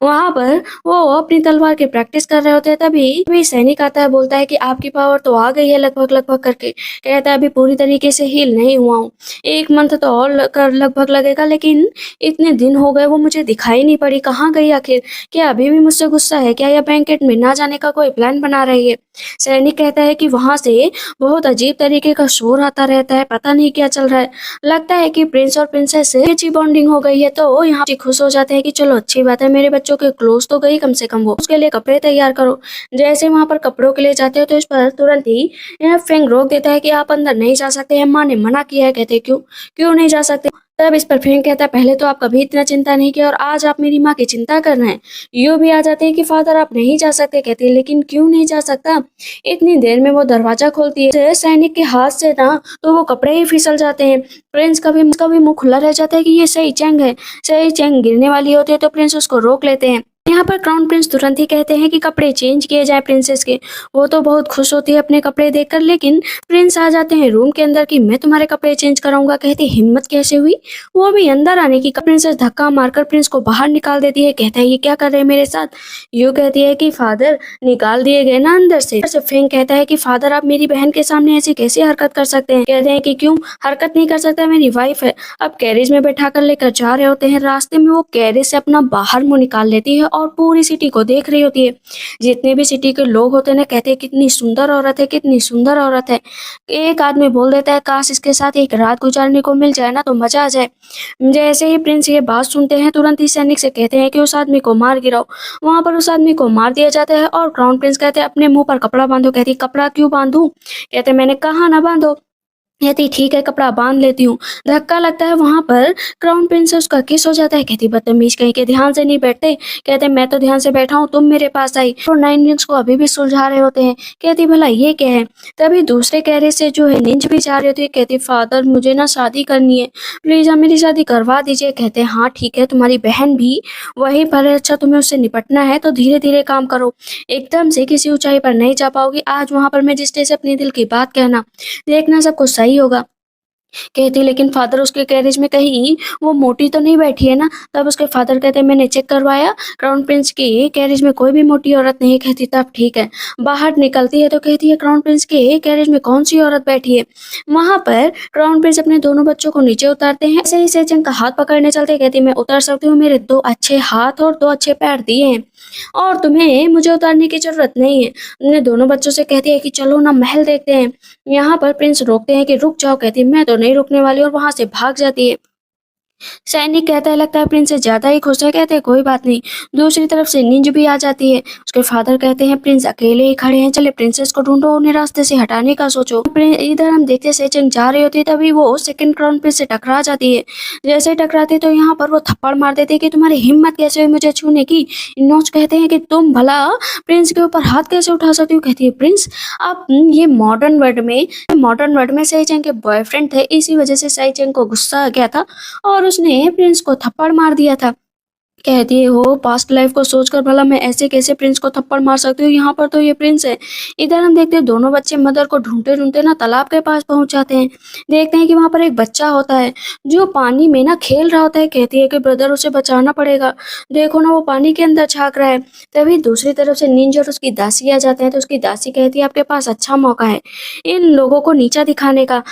वहाँ पर वो अपनी तलवार की प्रैक्टिस कर रहे होते हैं, तभी सैनिक आता है, बोलता है कि आपकी पावर तो आ गई है लगभग करके। कहता है अभी पूरी तरीके से हील नहीं हुआ हूँ, 1 मंथ तो और लगभग लगेगा, लेकिन इतने दिन हो गए वो मुझे दिखाई नहीं पड़ी, कहाँ गई आखिर? क्या अभी भी मुझसे गुस्सा है क्या, या बैंकेट में ना जाने का कोई प्लान बना रही है? सैनिक कहता है कि वहां से बहुत अजीब तरीके का शोर आता रहता है, पता नहीं क्या चल रहा है। लगता है कि प्रिंस और प्रिंसेस से अच्छी बॉन्डिंग हो गई है, तो यहाँ खुश हो जाते हैं कि चलो अच्छी बात है, मेरे बच्चों के क्लोज तो गई कम से कम, वो उसके लिए कपड़े तैयार करो। जैसे वहां पर कपड़ों के लिए जाते हो तो इस पर तुरंत ही फेंग रोक देता है कि आप अंदर नहीं जा सकते, अम्मा ने मना किया है। कहते क्यों क्यों नहीं जा सकते? तब इस पर फेंग कहता है पहले तो आप कभी इतना चिंता नहीं किया और आज आप मेरी माँ की चिंता कर रहे हैं। यू भी आ जाते हैं कि फादर आप नहीं जा सकते। कहते हैं लेकिन क्यों नहीं जा सकता? इतनी देर में वो दरवाजा खोलती है, सैनिक के हाथ से ना तो वो कपड़े ही फिसल जाते हैं। प्रिंस का भी मुंह खुला रह जाता है कि ये सही चेंग है। सही चेंग गिरने वाली होती है तो प्रिंस उसको रोक लेते हैं। यहाँ पर क्राउन प्रिंस तुरंत ही कहते हैं कि कपड़े चेंज किए जाए प्रिंसेस के। वो तो बहुत खुश होती है अपने कपड़े देखकर, लेकिन प्रिंस आ जाते हैं रूम के अंदर कि मैं तुम्हारे कपड़े चेंज कराऊंगा। कहती हिम्मत कैसे हुई वो भी अंदर आने की? प्रिंसेस धक्का मारकर प्रिंस को बाहर निकाल देती है। कहता है ये क्या कर रहे हैं मेरे साथ? यू कहती है कि फादर निकाल दिए गए ना अंदर से। फेंग कहता है कि फादर आप मेरी बहन के सामने ऐसी कैसे हरकत कर सकते हैं? कहते हैं कि क्यों हरकत नहीं कर सकता, मेरी वाइफ है। अब कैरेज में बैठा कर लेकर जा रहे होते हैं, रास्ते में वो कैरेज से अपना बाहर मुंह निकाल लेती है और पूरी सिटी को देख रही होती है। जितने भी सिटी के लोग होते हैं ना, कहते हैं कितनी सुंदर औरत है, कितनी सुंदर औरत है। एक आदमी बोल देता है काश इसके साथ एक रात गुजारने को मिल जाए ना तो मजा आ जाए। जैसे ही प्रिंस ये बात सुनते हैं, तुरंत ही सैनिक से कहते हैं कि उस आदमी को मार गिराओ। वहां पर उस आदमी को मार दिया जाता है और क्राउन प्रिंस कहते हैं अपने मुंह पर कपड़ा बांधो। कहती कपड़ा क्यों बांधूं? कहते मैंने कहा ना बांधो। कहती ठीक है, कपड़ा बांध लेती हूँ। धक्का लगता है, वहां पर क्राउन प्रिंस से उसका किस हो जाता है। कहती बदतमीज कहीं के, ध्यान से नहीं बैठते। कहते मैं तो ध्यान से बैठा हूँ, तुम मेरे पास आई और 9 रिंग्स को अभी भी सुलझा रहे होते हैं। कहती भला ये क्या है। तभी दूसरे कैरे से जो है निंज भी जा रहे होते हैं। कहती फादर मुझे ना शादी करनी है, प्लीज आप मेरी शादी करवा दीजिए। कहते हैं हाँ ठीक है, तुम्हारी बहन भी वहीं पर है, अच्छा तुम्हें उससे निपटना है तो धीरे धीरे काम करो, एकदम से किसी ऊंचाई पर नहीं जा पाओगी। आज वहां पर मैजिस्ट्रेट से अपने दिल की बात कहना, देखना सब कुछ सही होगा। कहती लेकिन फादर उसके कैरेज में कहीं वो मोटी तो नहीं बैठी है ना। तब उसके फादर कहते मैंने चेक करवाया, क्राउन प्रिंस के कैरेज में कोई भी मोटी औरत नहीं। कहती तब ठीक है। बाहर निकलती है तो कहती है क्राउन प्रिंस के कैरेज में कौन सी औरत बैठी है। वहां पर क्राउन प्रिंस अपने दोनों बच्चों को नीचे उतारते हैं, ऐसे ही सेजन का हाथ पकड़ने चलते। कहती मैं उतार सकती हूँ, मेरे 2 अच्छे हाथ और 2 अच्छे पैर दिए हैं और तुम्हें मुझे उतारने की जरूरत नहीं है। उन्हें दोनों बच्चों से कहती है कि चलो ना महल देखते हैं। यहाँ पर प्रिंस रोकते हैं कि रुक जाओ। कहती है मैं तो नहीं रुकने वाली और वहां से भाग जाती है। सैनिक कहता है लगता है प्रिंसेस ज्यादा ही खुश है। कहते हैं कोई बात नहीं। दूसरी तरफ से निंज भी आ जाती है। उसके फादर कहते हैं प्रिंस अकेले ही खड़े हैं, चले प्रिंसेस को ढूंढो, उन्हें रास्ते से हटाने का सोचो। इधर हम देखते सेचन जा रही होती है, तभी वो सेकंड क्राउन प्रिंस से टकरा जाती है। जैसे टकराती तो यहाँ पर वो थप्पड़ मार देते कि तुम्हारी हिम्मत कैसे हुई मुझे छूने की। नोच कहते हैं कि तुम भला प्रिंस के ऊपर हाथ कैसे उठा सकती हो। कहती है प्रिंस आप ये मॉडर्न वर्ड में सईचेंग के बॉयफ्रेंड थे, इसी वजह से सईचेंग को गुस्सा आ गया था और उसने प्रिंस को थप्पड़ मार दिया था। कहती है हो पास्ट लाइफ को सोचकर भला मैं ऐसे कैसे प्रिंस को थप्पड़ मार सकती हूँ। यहाँ पर तो ये प्रिंस है। इधर हम देखते हैं दोनों बच्चे मदर को ढूंढते ढूंढते ना तालाब के पास पहुंच जाते हैं। देखते हैं कि वहां पर एक बच्चा होता है जो पानी में ना खेल रहा होता है। कहती है कि ब्रदर उसे बचाना पड़ेगा, देखो ना वो पानी के अंदर झांक रहा है। तभी दूसरी तरफ से निंजा और उसकी दासी आ जाते हैं तो उसकी दासी कहती है आपके पास अच्छा मौका है इन लोगों को नीचा दिखाने का,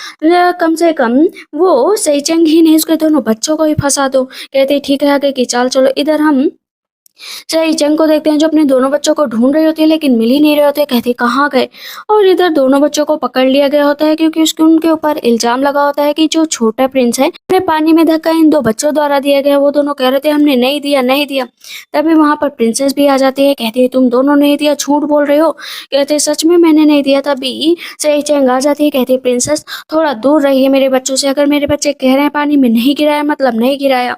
कम से कम वो सईचेंग ही नहीं उसके दोनों बच्चों को ही फंसा दो। कहते ठीक है आगे की चाल चलो। इधर हम सईचेंग को देखते हैं जो अपने दोनों बच्चों को ढूंढ रही होती है लेकिन मिल ही नहीं रहे होते। कहते कहाँ गए। और इधर दोनों बच्चों को पकड़ लिया गया होता है क्योंकि उसके उनके ऊपर इल्जाम लगा होता है कि जो छोटा प्रिंस है उन्हें पानी में धक्का इन 2 बच्चों द्वारा दिया गया। वो दोनों कह रहे थे हमने नहीं दिया नहीं दिया। तभी वहां पर प्रिंसेस भी आ जाती है। कहती है तुम दोनों नहीं दिया, झूठ बोल रहे हो। कहते सच में मैंने नहीं दिया। तभी सईचेंग आ जाती है। कहती प्रिंसेस थोड़ा दूर रहिए मेरे बच्चों से, अगर मेरे बच्चे कह रहे हैं पानी में नहीं गिराया मतलब नहीं गिराया।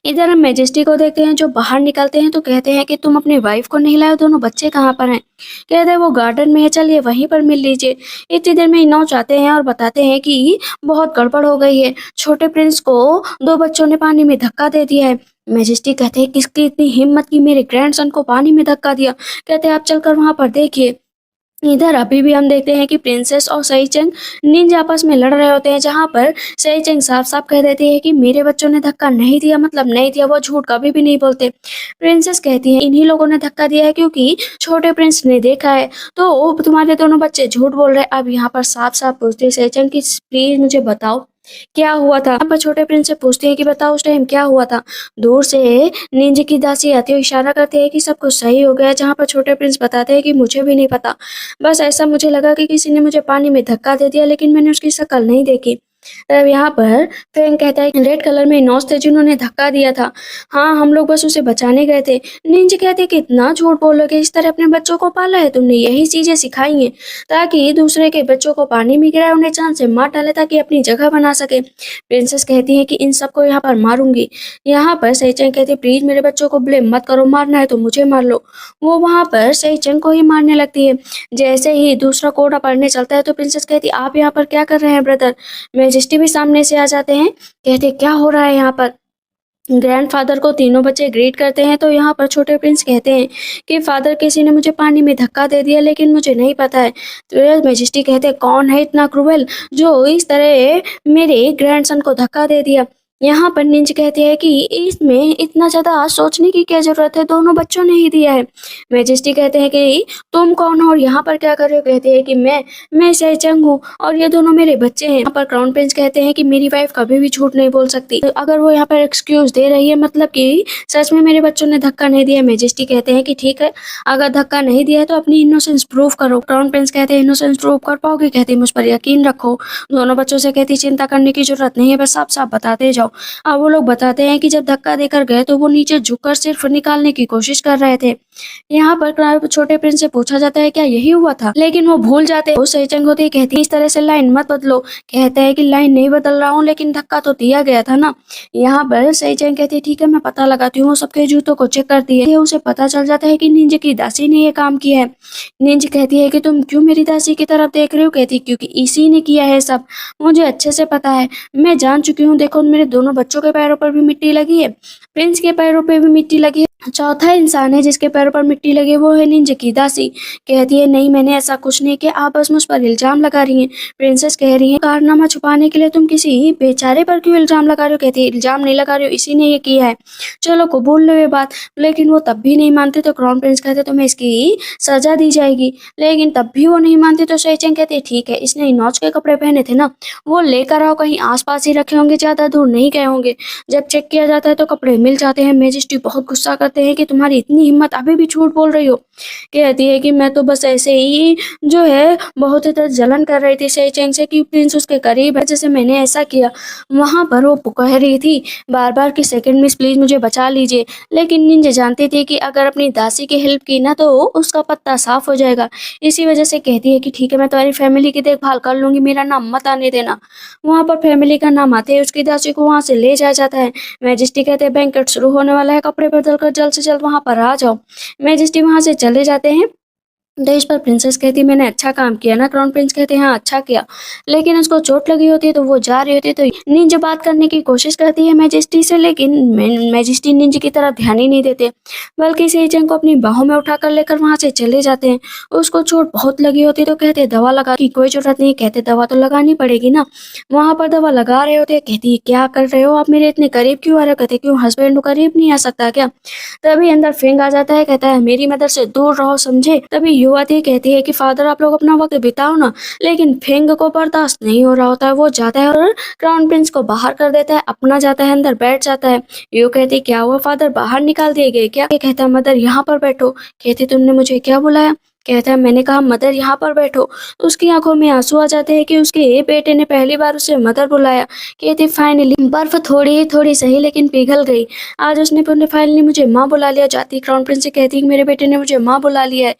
इधर हम मेजेस्टी को देखते हैं जो बाहर निकलते हैं तो कहते हैं कि तुम अपनी वाइफ को नहीं लाए, दोनों बच्चे कहाँ पर हैं। कहते हैं वो गार्डन में है, चलिए वहीं पर मिल लीजिए। इतनी देर में इनौच आते हैं और बताते हैं कि बहुत गड़बड़ हो गई है, छोटे प्रिंस को 2 बच्चों ने पानी में धक्का दे दिया है। मेजेस्टी कहते हैं किसकी इतनी हिम्मत की मेरे ग्रैंडसन को पानी में धक्का दिया। कहते हैं आप चलकर वहां पर देखिए। इधर अभी भी हम देखते हैं कि प्रिंसेस और सईचेंग निंज आपस में लड़ रहे होते हैं, जहां पर सईचेंग साफ साफ कह देती है कि मेरे बच्चों ने धक्का नहीं दिया मतलब नहीं दिया, वो झूठ कभी भी नहीं बोलते। प्रिंसेस कहती है इन्हीं लोगों ने धक्का दिया है क्योंकि छोटे प्रिंस ने देखा है, तो तुम्हारे दोनों बच्चे झूठ बोल रहे हैं। अब यहाँ पर साफ साफ पूछती है सईचेंग कि प्लीज मुझे बताओ क्या हुआ था। यहाँ पर छोटे प्रिंस से पूछते हैं कि बताओ उस टाइम क्या हुआ था। दूर से निंज की दासी आती हुई इशारा करते हैं कि सब कुछ सही हो गया, जहाँ पर छोटे प्रिंस बताते हैं कि मुझे भी नहीं पता, बस ऐसा मुझे लगा कि किसी ने मुझे पानी में धक्का दे दिया लेकिन मैंने उसकी शक्ल नहीं देखी। तब यहाँ पर फ्रैंक कहता है रेड कलर में नॉस थे जिन्होंने धक्का दिया था, हाँ हम लोग बस उसे बचाने गए थे। निंज कहते कि इतना झूठ बोलोगे, इस तरह अपने बच्चों को पाला है तुमने, यही चीजें सिखाई हैं ताकि दूसरे के बच्चों को पानी में गिराए उन्हें चांद से मार डाले ताकि अपनी जगह बना सके। प्रिंसेस कहती है कि इन सबको यहाँ पर मारूंगी। यहाँ पर सईचेंग कहती प्लीज मेरे बच्चों को ब्लेम मत करो, मारना है तो मुझे मार लो। वो वहां पर सईचेंग को ही मारने लगती है। जैसे ही दूसरा कोड़ा पड़ने चलता है तो प्रिंसेस कहती आप यहाँ पर क्या कर रहे हैं ब्रदर। मेजेस्टी भी सामने से आ जाते हैं। कहते क्या हो रहा है यहाँ पर। ग्रैंडफादर को तीनों बच्चे ग्रीट करते हैं तो यहाँ पर छोटे प्रिंस कहते हैं कि फादर किसी ने मुझे पानी में धक्का दे दिया लेकिन मुझे नहीं पता है। तो मेजेस्टी कहते हैं कौन है इतना क्रूएल जो इस तरह मेरे ग्रैंडसन को धक्का दे दिया। यहाँ पर निंज कहते हैं कि इसमें इतना ज्यादा सोचने की क्या जरूरत है, दोनों बच्चों ने ही दिया है। मेजेस्टी कहते हैं कि तुम कौन हो और यहाँ पर क्या कर रहे हो। कहते हैं कि मैं सईचेंग हूँ और ये दोनों मेरे बच्चे हैं। यहाँ पर क्राउन प्रिंस कहते हैं कि मेरी वाइफ कभी भी झूठ नहीं बोल सकती, तो अगर वो यहाँ पर एक्सक्यूज दे रही है मतलब कि सच में मेरे बच्चों ने धक्का नहीं दिया। मेजेस्टी कहते हैं कि ठीक है अगर धक्का नहीं दिया है तो अपनी इनोसेंस प्रूव करो। क्राउन प्रिंस कहते हैं इनोसेंस प्रूव कर पाओगे। कहते हैं मुझ पर यकीन रखो। दोनों बच्चों से कहती चिंता करने की जरूरत नहीं है, बस साफ साफ बताते जाओ। अब वो लोग बताते हैं कि जब धक्का देकर गए तो वो नीचे झुककर सिर्फ निकालने की कोशिश कर रहे थे। यहाँ पर छोटे प्रिंस से पूछा जाता है क्या यही हुआ था, लेकिन वो भूल जाते हैं। वो सईचंग होती है, कहती है इस तरह से लाइन मत बदलो। कहता है कि लाइन नहीं बदल रहा हूँ, लेकिन धक्का तो दिया गया था ना। यहाँ पर सईचंग कहती है ठीक है मैं पता लगाती हूँ। वो सबके जूतों को चेक करती है। उसे पता चल जाता है कि निंजा की दासी ने ये काम किया है। निंजा कहती है कि तुम क्यों मेरी दासी की तरफ देख रहे हो। कहती क्योंकि इसी ने किया है सब, मुझे अच्छे से पता है, मैं जान चुकी हूँ। देखो मेरे दोनों बच्चों के पैरों पर भी मिट्टी लगी है, प्रिंस के पैरों पे भी मिट्टी लगी है। चौथा इंसान है जिसके पैरों पर मिट्टी लगी है, वो है निंजा की दासी। कहती है नहीं मैंने ऐसा कुछ नहीं किया, आप बस मुझ पर इल्जाम लगा रही हैं। प्रिंसेस कह रही है कारनामा छुपाने के लिए तुम किसी बेचारे पर क्यों इल्जाम लगा रहे हो। कहती है इल्जाम नहीं लगा रही हो, इसी ने ये किया है, चलो कबूल लो ये बात। लेकिन वो तब भी नहीं मानते। तो क्राउन प्रिंस कहते तुम्हें इसकी सजा दी जाएगी, लेकिन तब भी वो नहीं मानते। तो सईचंग कहते ठीक है, इसने नौच के कपड़े पहने थे ना, वो लेकर आओ, कहीं आसपास ही रखे होंगे, ज्यादा दूर नहीं गए होंगे। जब चेक किया जाता है तो कपड़े मिल जाते हैं। मेजेस्टी बहुत गुस्सा करते हैं कि तुम्हारी इतनी हिम्मत, अभी भी झूठ बोल रही हो। कहती है कि मैं तो बस ऐसे ही जो है बहुत ही जलन कर रही थी सईचंग से कि प्रिंस उसके करीब है, जैसे मैंने ऐसा किया। वहां पर वो कह रही थी बार बार कि सेकंड मिस प्लीज मुझे बचा लीजिए, लेकिन निंजा जानती थी कि अगर अपनी दासी की हेल्प की ना तो उसका पत्ता साफ हो जाएगा। इसी वजह से कहती है कि ठीक है मैं तुम्हारी फैमिली की देखभाल कर लूंगी, मेरा नाम मत आने देना। वहां पर फैमिली का नाम आते ही उसकी दासी को वहां से ले जाया जाता है। मैजेस्टी कहते हैं बैंकेट शुरू होने वाला है, कपड़े बदल कर जल्द से जल्द वहां पर आ जाओ। मैजेस्टी वहां से चले जाते हैं। तो इस पर प्रिंसेस कहती है मैंने अच्छा काम किया ना। क्राउन प्रिंस कहते हैं हाँ अच्छा किया, लेकिन उसको चोट लगी होती है तो वो जा रही होती है। तो निंजा बात करने की कोशिश करती है मैजेस्टी से, लेकिन मैजेस्टी निंजा की तरफ ध्यान ही नहीं देते, बल्कि सईचंग को अपनी बाहों में उठाकर लेकर वहां से चले जाते हैं। उसको चोट बहुत लगी होती है तो कहते हैं दवा लगा की कोई जरूरत नहीं। कहते दवा तो लगानी पड़ेगी ना। वहां पर दवा लगा रहे होते हैं। कहती है क्या कर रहे हो आप, मेरे इतने करीब क्यों आ रहे हो। कहते क्यों हस्बैंड करीब नहीं आ सकता क्या। तभी अंदर फेंग आ जाता है, कहता है मेरी मदर से दूर रहो समझे। तभी युवती कहती है कि फादर आप लोग अपना वक्त बिताओ ना, लेकिन फेंग को बर्दाश्त नहीं हो रहा होता है। वो जाता है और क्राउन प्रिंस को बाहर कर देता है, अपना जाता है अंदर बैठ जाता है। यू कहती क्या हुआ फादर, बाहर निकाल दिए गए क्या। ये कहता है मदर यहाँ पर बैठो। कहती तुमने मुझे क्या बुलाया। कहता है मैंने कहा मदर यहाँ पर बैठो। तो उसकी आंखों में आंसू आ जाते हैं कि उसके बेटे ने पहली बार उसे मदर बुलाया। कहती फाइनली बर्फ थोड़ी ही थोड़ी सही लेकिन पिघल गई, आज उसने फाइनली मुझे माँ बुला लिया। जाती क्राउन प्रिंस से कहती है मेरे बेटे ने मुझे माँ बुला लिया है।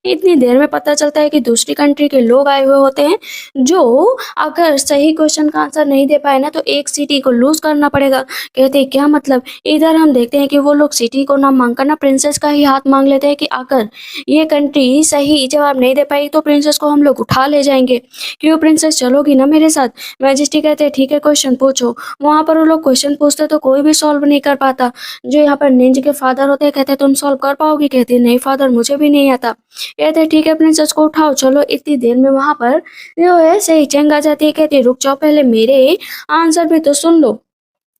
इतनी देर में पता चलता है कि दूसरी कंट्री के लोग आए हुए होते हैं, जो अगर सही क्वेश्चन का आंसर नहीं दे पाए ना तो एक सिटी को लूज करना पड़ेगा। कहते हैं क्या मतलब। इधर हम देखते हैं कि वो लोग सिटी को ना मांगकर ना प्रिंसेस का ही हाथ मांग लेते हैं कि अगर ये कंट्री सही जवाब नहीं दे पाई तो प्रिंसेस को हम लोग उठा ले जाएंगे। क्यों प्रिंसेस चलोगी ना मेरे साथ। मैजेस्टी कहते हैं ठीक है क्वेश्चन पूछो। वहां पर वो लोग क्वेश्चन पूछते तो कोई भी सॉल्व नहीं कर पाता। जो यहाँ पर निंजा के फादर होते हैं कहते हैं तुम सॉल्व कर पाओगी। कहती है नहीं फादर मुझे भी नहीं आता। कहते हैं ठीक है प्रिंसेस को उठाओ चलो। इतनी देर में वहां पर जो है सईचंग आ जाती है। कहती है रुक जाओ पहले मेरे आंसर भी तो सुन लो,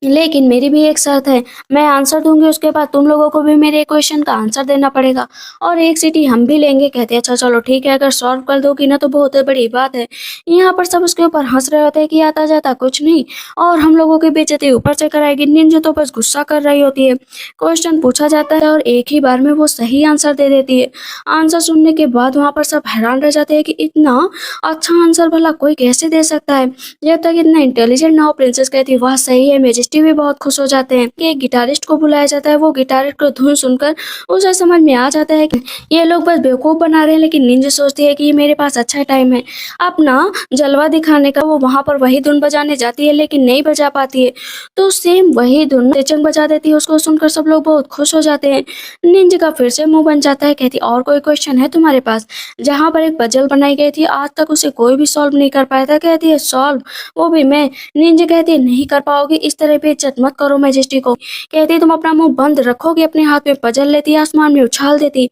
लेकिन मेरी भी एक शर्त है, मैं आंसर दूंगी उसके बाद तुम लोगों को भी मेरे क्वेश्चन का आंसर देना पड़ेगा और एक सिटी हम भी लेंगे। कहते हैं अच्छा चलो ठीक है, अगर सॉल्व कर दोगी ना तो बहुत बड़ी बात है। यहाँ पर सब उसके ऊपर हंस रहे होते हैं कि आता जाता कुछ नहीं और हम लोगों की बेइज्जती ऊपर से कराएगी। निंजा तो बस गुस्सा कर रही होती है। क्वेश्चन पूछा जाता है और एक ही बार में वो सही आंसर दे देती है। आंसर सुनने के बाद वहाँ पर सब हैरान रह जाते हैं कि इतना अच्छा आंसर भला कोई कैसे दे सकता है, जब तक इतना इंटेलिजेंट ना हो। प्रिंसेस कहती है वाह सही है। मैजेस्टी भी बहुत खुश हो जाते हैं कि एक गिटारिस्ट को बुलाया जाता है। वो गिटारिस्ट को धुन सुनकर उसे समझ में आ जाता है कि ये लोग बस बेवकूफ बना रहे हैं, लेकिन निंजा सोचती है कि ये मेरे पास अच्छा टाइम है अपना जलवा दिखाने का। वो वहां पर वही धुन बजाने जाती है लेकिन नहीं बजा पाती है, तो सेम वही धुन सईचंग बजा देती है। उसको सुनकर सब लोग बहुत खुश हो जाते हैं। निंजा का फिर से मुंह बन जाता है। कहती और कोई क्वेश्चन है तुम्हारे पास। जहाँ पर एक पजल बनाई गई थी आज तक उसे कोई भी सॉल्व नहीं कर पाया था। कहती है सॉल्व, वो भी मैं। निंजा कहती है नहीं कर पाओगी, इस तरह बेइज्जत मत करो मैजेस्टी को। कहती है तुम अपना मुंह बंद रखोगी। अपने हाथ में पजल लेती आसमान में उछाल देती।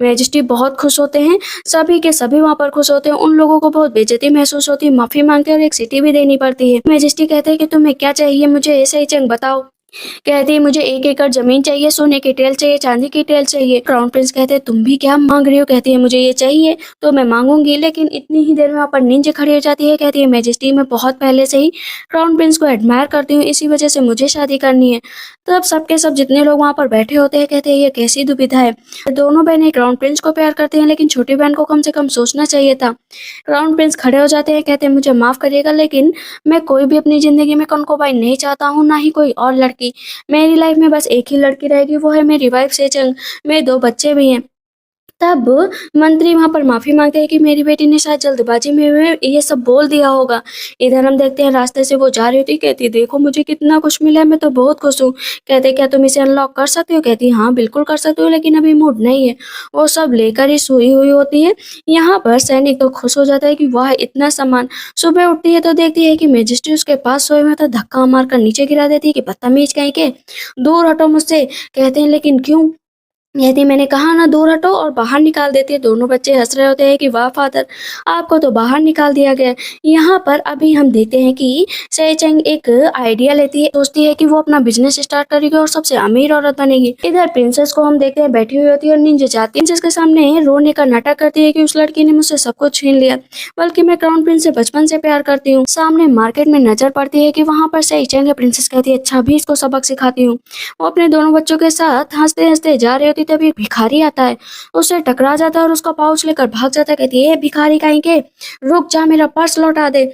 मैजेस्टी बहुत खुश होते हैं, सभी के सभी वहां पर खुश होते हैं। उन लोगों को बहुत बेइज्जती महसूस होती है, माफी मांगते हैं और एक सिटी भी देनी पड़ती है। मैजेस्टी कहते हैं कि तुम्हें क्या चाहिए मुझे सईचंग बताओ। कहती है मुझे 1 एकड़ जमीन चाहिए, सोने की टेल चाहिए, चांदी की टेल चाहिए। क्राउन प्रिंस कहते हैं तुम भी क्या मांग रही हो। कहती है मुझे ये चाहिए तो मैं मांगूंगी, लेकिन इतनी ही देर में वहाँ पर निंजा खड़ी हो जाती है। कहती है मैजेस्टी मैं बहुत पहले से ही क्राउन प्रिंस को एडमायर करती हूँ, इसी वजह से मुझे शादी करनी है। तब सबके सब जितने लोग वहाँ पर बैठे होते हैं कहते हैं ये कैसी दुविधा है। दोनों बहनें क्राउन प्रिंस को प्यार करते हैं, लेकिन छोटी बहन को कम से कम सोचना चाहिए था। क्राउन प्रिंस खड़े हो जाते हैं, कहते हैं मुझे माफ करिएगा, लेकिन मैं कोई भी अपनी जिंदगी में कंकोबाइन नहीं चाहता हूँ, ना ही कोई और लड़की। मेरी लाइफ में बस एक ही लड़की रहेगी, वो है मेरी वाइफ सईचंग। मेरे 2 बच्चे भी हैं। तब मंत्री वहां पर माफी मांगते हैं कि मेरी बेटी ने शायद जल्दबाजी में ये सब बोल दिया होगा। इधर हम देखते हैं रास्ते से वो जा रही होती, कहती है देखो मुझे कितना कुछ मिला है, मैं तो बहुत खुश हूँ। कहते क्या तुम इसे अनलॉक कर सकते हो? कहती हाँ बिल्कुल कर सकते हो, लेकिन अभी मूड नहीं है। वो सब लेकर ही सोई हुई होती है। यहाँ पर सैनिक तो खुश हो जाता है कि वाह इतना सामान। सुबह उठती है तो देखती है कि मैजिस्ट्रेट उसके पास सोए हुए था, धक्का मारकर नीचे गिरा देती है कि बदतमीज कहीं के, दूर हटो मुझसे। कहते हैं लेकिन क्यों? यदि मैंने कहा ना दूर हटो, और बाहर निकाल देती है। दोनों बच्चे हंस रहे होते हैं कि वाह फादर, आपको तो बाहर निकाल दिया गया है। यहाँ पर अभी हम देखते हैं कि सेचेंग एक आइडिया लेती है, सोचती है कि वो अपना बिजनेस स्टार्ट करेगी और सबसे अमीर औरत बनेगी। इधर प्रिंसेस को हम देखते हैं बैठी हुई होती है और नीचे जाती है, प्रिंसेस के सामने रोने का नाटक करती है कि उस लड़की ने मुझसे सब कुछ छीन लिया, बल्कि मैं क्राउन प्रिंस से बचपन से प्यार करती हूँ। सामने मार्केट में नजर पड़ती है कि वहाँ पर सेचेंग है। प्रिंसेस कहती है अच्छा अभी इसको सबक सिखाती हूँ। वो अपने दोनों बच्चों के साथ हंसते हंसते जा रही होती, तभी एक भिखारी आता है, उससे टकरा जाता है और उसका पाउच लेकर भाग जाता है। कहती है भिखारी कहीं के, रुक जा, मेरा पर्स लौटा दे।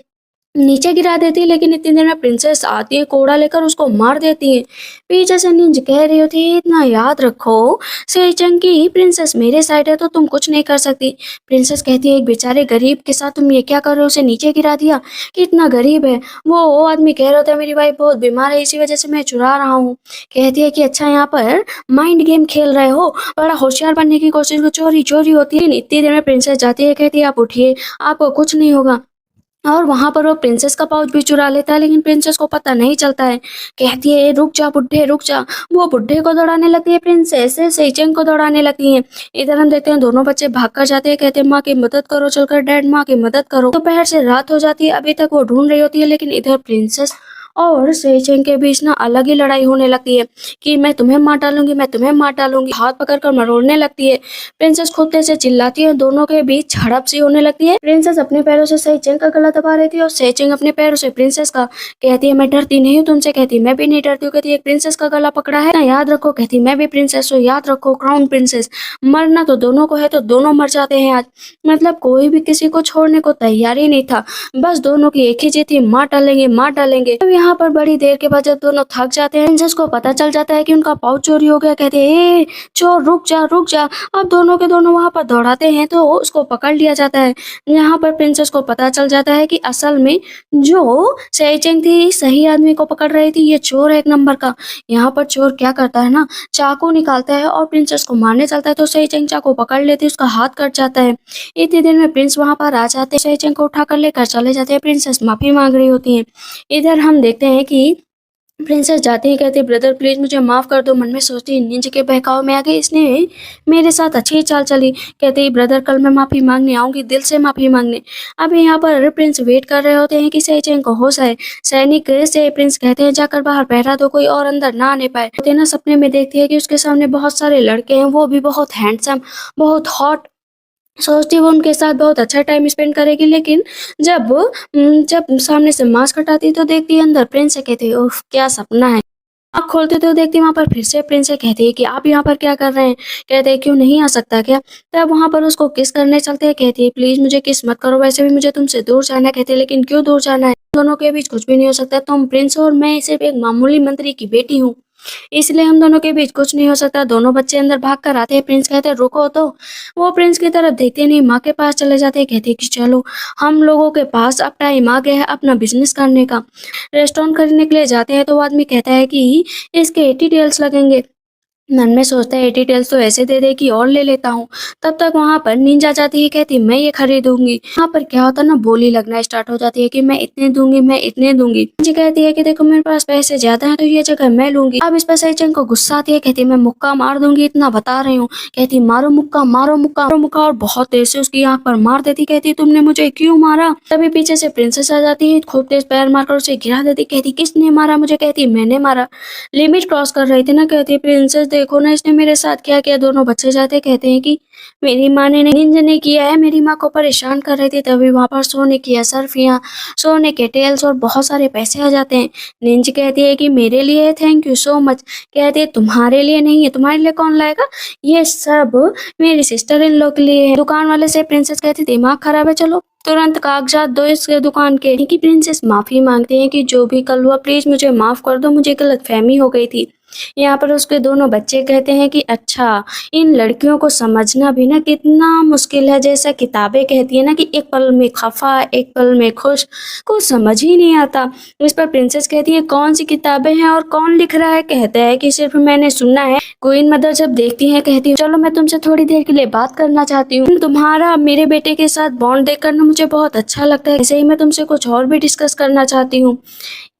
नीचे गिरा देती है, लेकिन इतनी देर में प्रिंसेस आती है, कोड़ा लेकर उसको मार देती है। पीछे से निंज कह रही होती है इतना याद रखो सेचंग की प्रिंसेस मेरे साइड है तो तुम कुछ नहीं कर सकती। प्रिंसेस कहती है एक बेचारे गरीब के साथ तुम ये क्या कर रहे हो, उसे नीचे गिरा दिया, कितना गरीब है वो आदमी कह रहा होता है मेरी वाइफ बहुत बीमार है इसी वजह से मैं चुरा रहा हूँ। कहती है कि अच्छा यहाँ पर माइंड गेम खेल रहे हो, बड़ा होशियार बनने की कोशिश, चोरी चोरी होती है। इतनी देर में प्रिंसेस जाती है, कहती है आप उठिए, आपको कुछ नहीं होगा। और वहां पर वो प्रिंसेस का पाउच भी चुरा लेता है, लेकिन प्रिंसेस को पता नहीं चलता है। कहती है रुक जा बुड्ढे रुक जा। वो बुड्ढे को दौड़ाने लगती है, प्रिंसेस सेचेंग को दौड़ाने लगती है। इधर हम देखते हैं दोनों बच्चे भाग कर जाते हैं, कहते हैं माँ की मदद करो चलकर, डैड माँ की मदद करो। दोपहर से रात हो जाती है, अभी तक वो ढूंढ रही होती है, लेकिन इधर प्रिंसेस और सेचेंग के बीच ना अलग ही लड़ाई होने लगती है कि मैं तुम्हें मार डालूंगी, मैं तुम्हें मार डालूंगी। हाथ पकड़कर मरोड़ने लगती है। प्रिंसेस खुद से चिल्लाती है, दोनों के बीच झड़प सी होने लगती है। प्रिंसेस अपने पैरों से सेचेंग का गला दबा रही थी और सेचेंग अपने पैरों से प्रिंसेस का। कहती है मैं डरती नहीं हूँ तुमसे, कहती मैं भी नहीं डरती हूँ। कहती है प्रिंसेस का गला पकड़ा है ना, याद रखो। कहती मैं भी प्रिंसेस हूँ, याद रखो, क्राउन प्रिंसेस। मरना तो दोनों को है तो दोनों मर जाते हैं आज। मतलब कोई भी किसी को छोड़ने को तैयार ही नहीं था, बस दोनों की एक ही जिद थी, मार डालेंगे मार डालेंगे। अब यहाँ पर बड़ी देर के बाद जब दोनों थक जाते हैं, प्रिंसेस को पता चल जाता है कि उनका पाउच चोरी हो गया। कहते हैं ए चोर रुक जा रुक जा। अब दोनों के दोनों वहां पर दौड़ाते हैं तो उसको पकड़ लिया जाता है। यहाँ पर प्रिंसेस को पता चल जाता है कि असल में जो सेचेंग थी सही आदमी को पकड़ रही थी, ये चोर है एक नंबर का। यहाँ पर चोर क्या करता है ना, चाकू निकालता है और प्रिंसेस को मारने चलता है, तो सेचेंग चाकू पकड़ लेती है, उसका हाथ कट जाता है। इतनी देर में प्रिंस वहां पर आ जाते हैं, सेचेंग को उठाकर लेकर चले जाते हैं। प्रिंसेस माफी मांग रही होती है। इधर हम देखते हैं कि प्रिंसेस जाती ही कहती ब्रदर प्लीज मुझे माफ कर दो। मन में सोचती निंजा के बहकाव में आ गई, इसने मेरे साथ अच्छी चाल चली। कहती ब्रदर कल मैं माफी मांगने आऊंगी, दिल से माफी मांगने। अभी यहाँ पर प्रिंस वेट कर रहे होते हैं कि सेचेंग को होश आए। सैनिक से प्रिंस कहते हैं जाकर बाहर पहरा दो, कोई और अंदर ना आने पाए। होते ना सपने में देखती है कि उसके सामने बहुत सारे लड़के हैं, वो भी बहुत हैंडसम, बहुत हॉट। सोचती वो उनके साथ बहुत अच्छा टाइम स्पेंड करेगी, लेकिन जब सामने से मास्क हटाती तो देखती है अंदर प्रिंस है। कहती है उफ क्या सपना है। आँख खोलते तो देखती वहां पर फिर से प्रिंस है। कहती है कि आप यहाँ पर क्या कर रहे हैं? कहते हैं क्यों नहीं आ सकता क्या? तब वहां पर उसको किस करने चलते हैं। कहती है प्लीज मुझे किस मत करो, वैसे भी मुझे तुमसे दूर जाना है। कहते हैं लेकिन क्यों दूर जाना है, दोनों के बीच कुछ भी नहीं हो सकता, तुम प्रिंस हो और मैं सिर्फ एक मामूली मंत्री की बेटी हूँ, इसलिए हम दोनों के बीच कुछ नहीं हो सकता। दोनों बच्चे अंदर भाग कर आते हैं, प्रिंस कहते हैं रुको, तो वो प्रिंस की तरफ देखते नहीं, माँ के पास चले जाते हैं। कहते हैं कि चलो हम लोगों के पास अब टाइम आ गया है अपना बिजनेस करने का। रेस्टोरेंट खरीदने के लिए जाते हैं तो वो आदमी कहता है कि इसके 80 टेल्स लगेंगे। मन में सोचता है 80 टेल्स तो ऐसे दे दे कि और ले लेता हूँ। तब तक वहां पर निंजा जाती है, कहती मैं ये खरीदूंगी। यहाँ पर क्या होता है ना, बोली लगना स्टार्ट हो जाती है कि मैं इतने दूंगी मैं इतने दूंगी। निंजा कहती है कि देखो मेरे पास पैसे ज्यादा हैं तो ये जगह मैं लूंगी। अब इस पर सेचेंग को गुस्सा आती है, कहती मैं मुक्का मार दूंगी, इतना बता रही हूँ। कहती मारो मुक्का मारो मुक्का मारो मुक्का, और बहुत तेज से उसकी आंख पर मार देती। कहती तुमने मुझे क्यों मारा? तभी पीछे से प्रिंसेस आ जाती है, खूब तेज पैर मारकर उसे गिरा देती। कहती किसने मारा मुझे? कहती मैंने मारा, लिमिट क्रॉस कर रही थी ना। कहती प्रिंसेस देखो ना इसने मेरे साथ क्या किया। दोनों बच्चे जाते कहते हैं कि मेरी माँ ने निंजा ने किया है, मेरी माँ को परेशान कर रही थी। तभी वहां पर सोने की असरफियां, सोने के टेल्स और बहुत सारे पैसे आ जाते हैं। निंजा कहती है कि मेरे लिए थैंक यू सो मच। कहती है तुम्हारे लिए नहीं है, तुम्हारे लिए कौन लाएगा, ये सब मेरी सिस्टर इन लॉ के लिए है। दुकान वाले से प्रिंसेस कहती दिमाग खराब है, चलो तुरंत कागजात दो इस दुकान के। कि प्रिंसेस माफी मांगते हैं कि जो भी कल हुआ प्लीज मुझे माफ कर दो, मुझे गलतफहमी हो गई थी। यहाँ पर उसके दोनों बच्चे कहते हैं कि अच्छा, इन लड़कियों को समझना भी ना कितना मुश्किल है। जैसा किताबें कहती है ना कि एक पल में खफा, एक पल में खुश, कुछ समझ ही नहीं आता। इस पर प्रिंसेस कहती है कौन सी किताबें हैं और कौन लिख रहा है? कहता है कि सिर्फ मैंने सुना है। क्वीन मदर जब देखती है कहती है चलो मैं तुमसे थोड़ी देर के लिए बात करना चाहती हूँ। तुम्हारा मेरे बेटे के साथ बॉन्ड देखकर ना मुझे बहुत अच्छा लगता है। ऐसे ही मैं तुमसे कुछ और भी डिस्कस करना चाहती हूँ।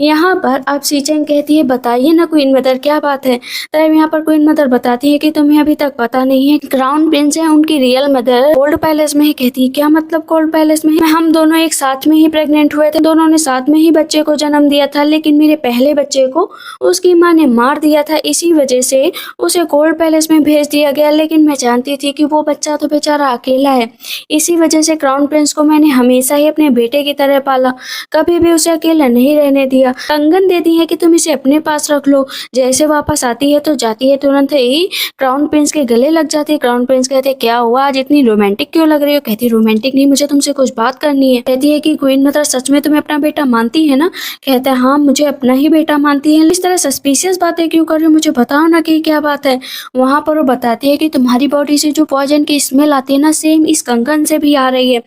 यहाँ पर अब शीचेंग कहती है बताइए ना क्वीन मदर क्या बात है? तब यहाँ पर क्वीन मदर बताती है कि तुम्हें अभी तक पता नहीं है क्राउन प्रिंस है उनकी रियल मदर गोल्ड पैलेस में है। कहती है क्या मतलब गोल्ड पैलेस में है? हम दोनों एक साथ में ही प्रेग्नेंट हुए थे, दोनों ने साथ में ही बच्चे को जन्म दिया था, लेकिन मेरे पहले बच्चे को उसकी माँ ने मार दिया था। इसी वजह से उसे गोल्ड पैलेस में भेज दिया गया। लेकिन मैं जानती थी कि वो बच्चा तो बेचारा अकेला है, इसी वजह से क्राउन प्रिंस को मैंने हमेशा ही अपने बेटे की तरह पाला, कभी भी उसे अकेला नहीं रहने दिया। कंगन देती है कि तुम इसे अपने पास रख लो। जैसे वापस आती है तो जाती है तुरंत ही क्राउन प्रिंस के गले लग जाती है। क्राउन प्रिंस कहते हैं क्या हुआ, आज इतनी रोमांटिक क्यों लग रही हो? कहती रोमांटिक नहीं, मुझे तुमसे कुछ बात करनी है। कहती है कि क्वीन मदर सच में तुम्हें अपना बेटा मानती है ना? कहता है हाँ, मुझे अपना ही बेटा मानती है। इस तरह सस्पिशियस बातें क्यों कर रही हो, मुझे बताओ ना कि क्या बात है। वहाँ पर वो बताती है कि तुम्हारी बॉडी से जो पॉइजन की स्मेल आती है ना, सेम इस कंगन से भी आ रही है।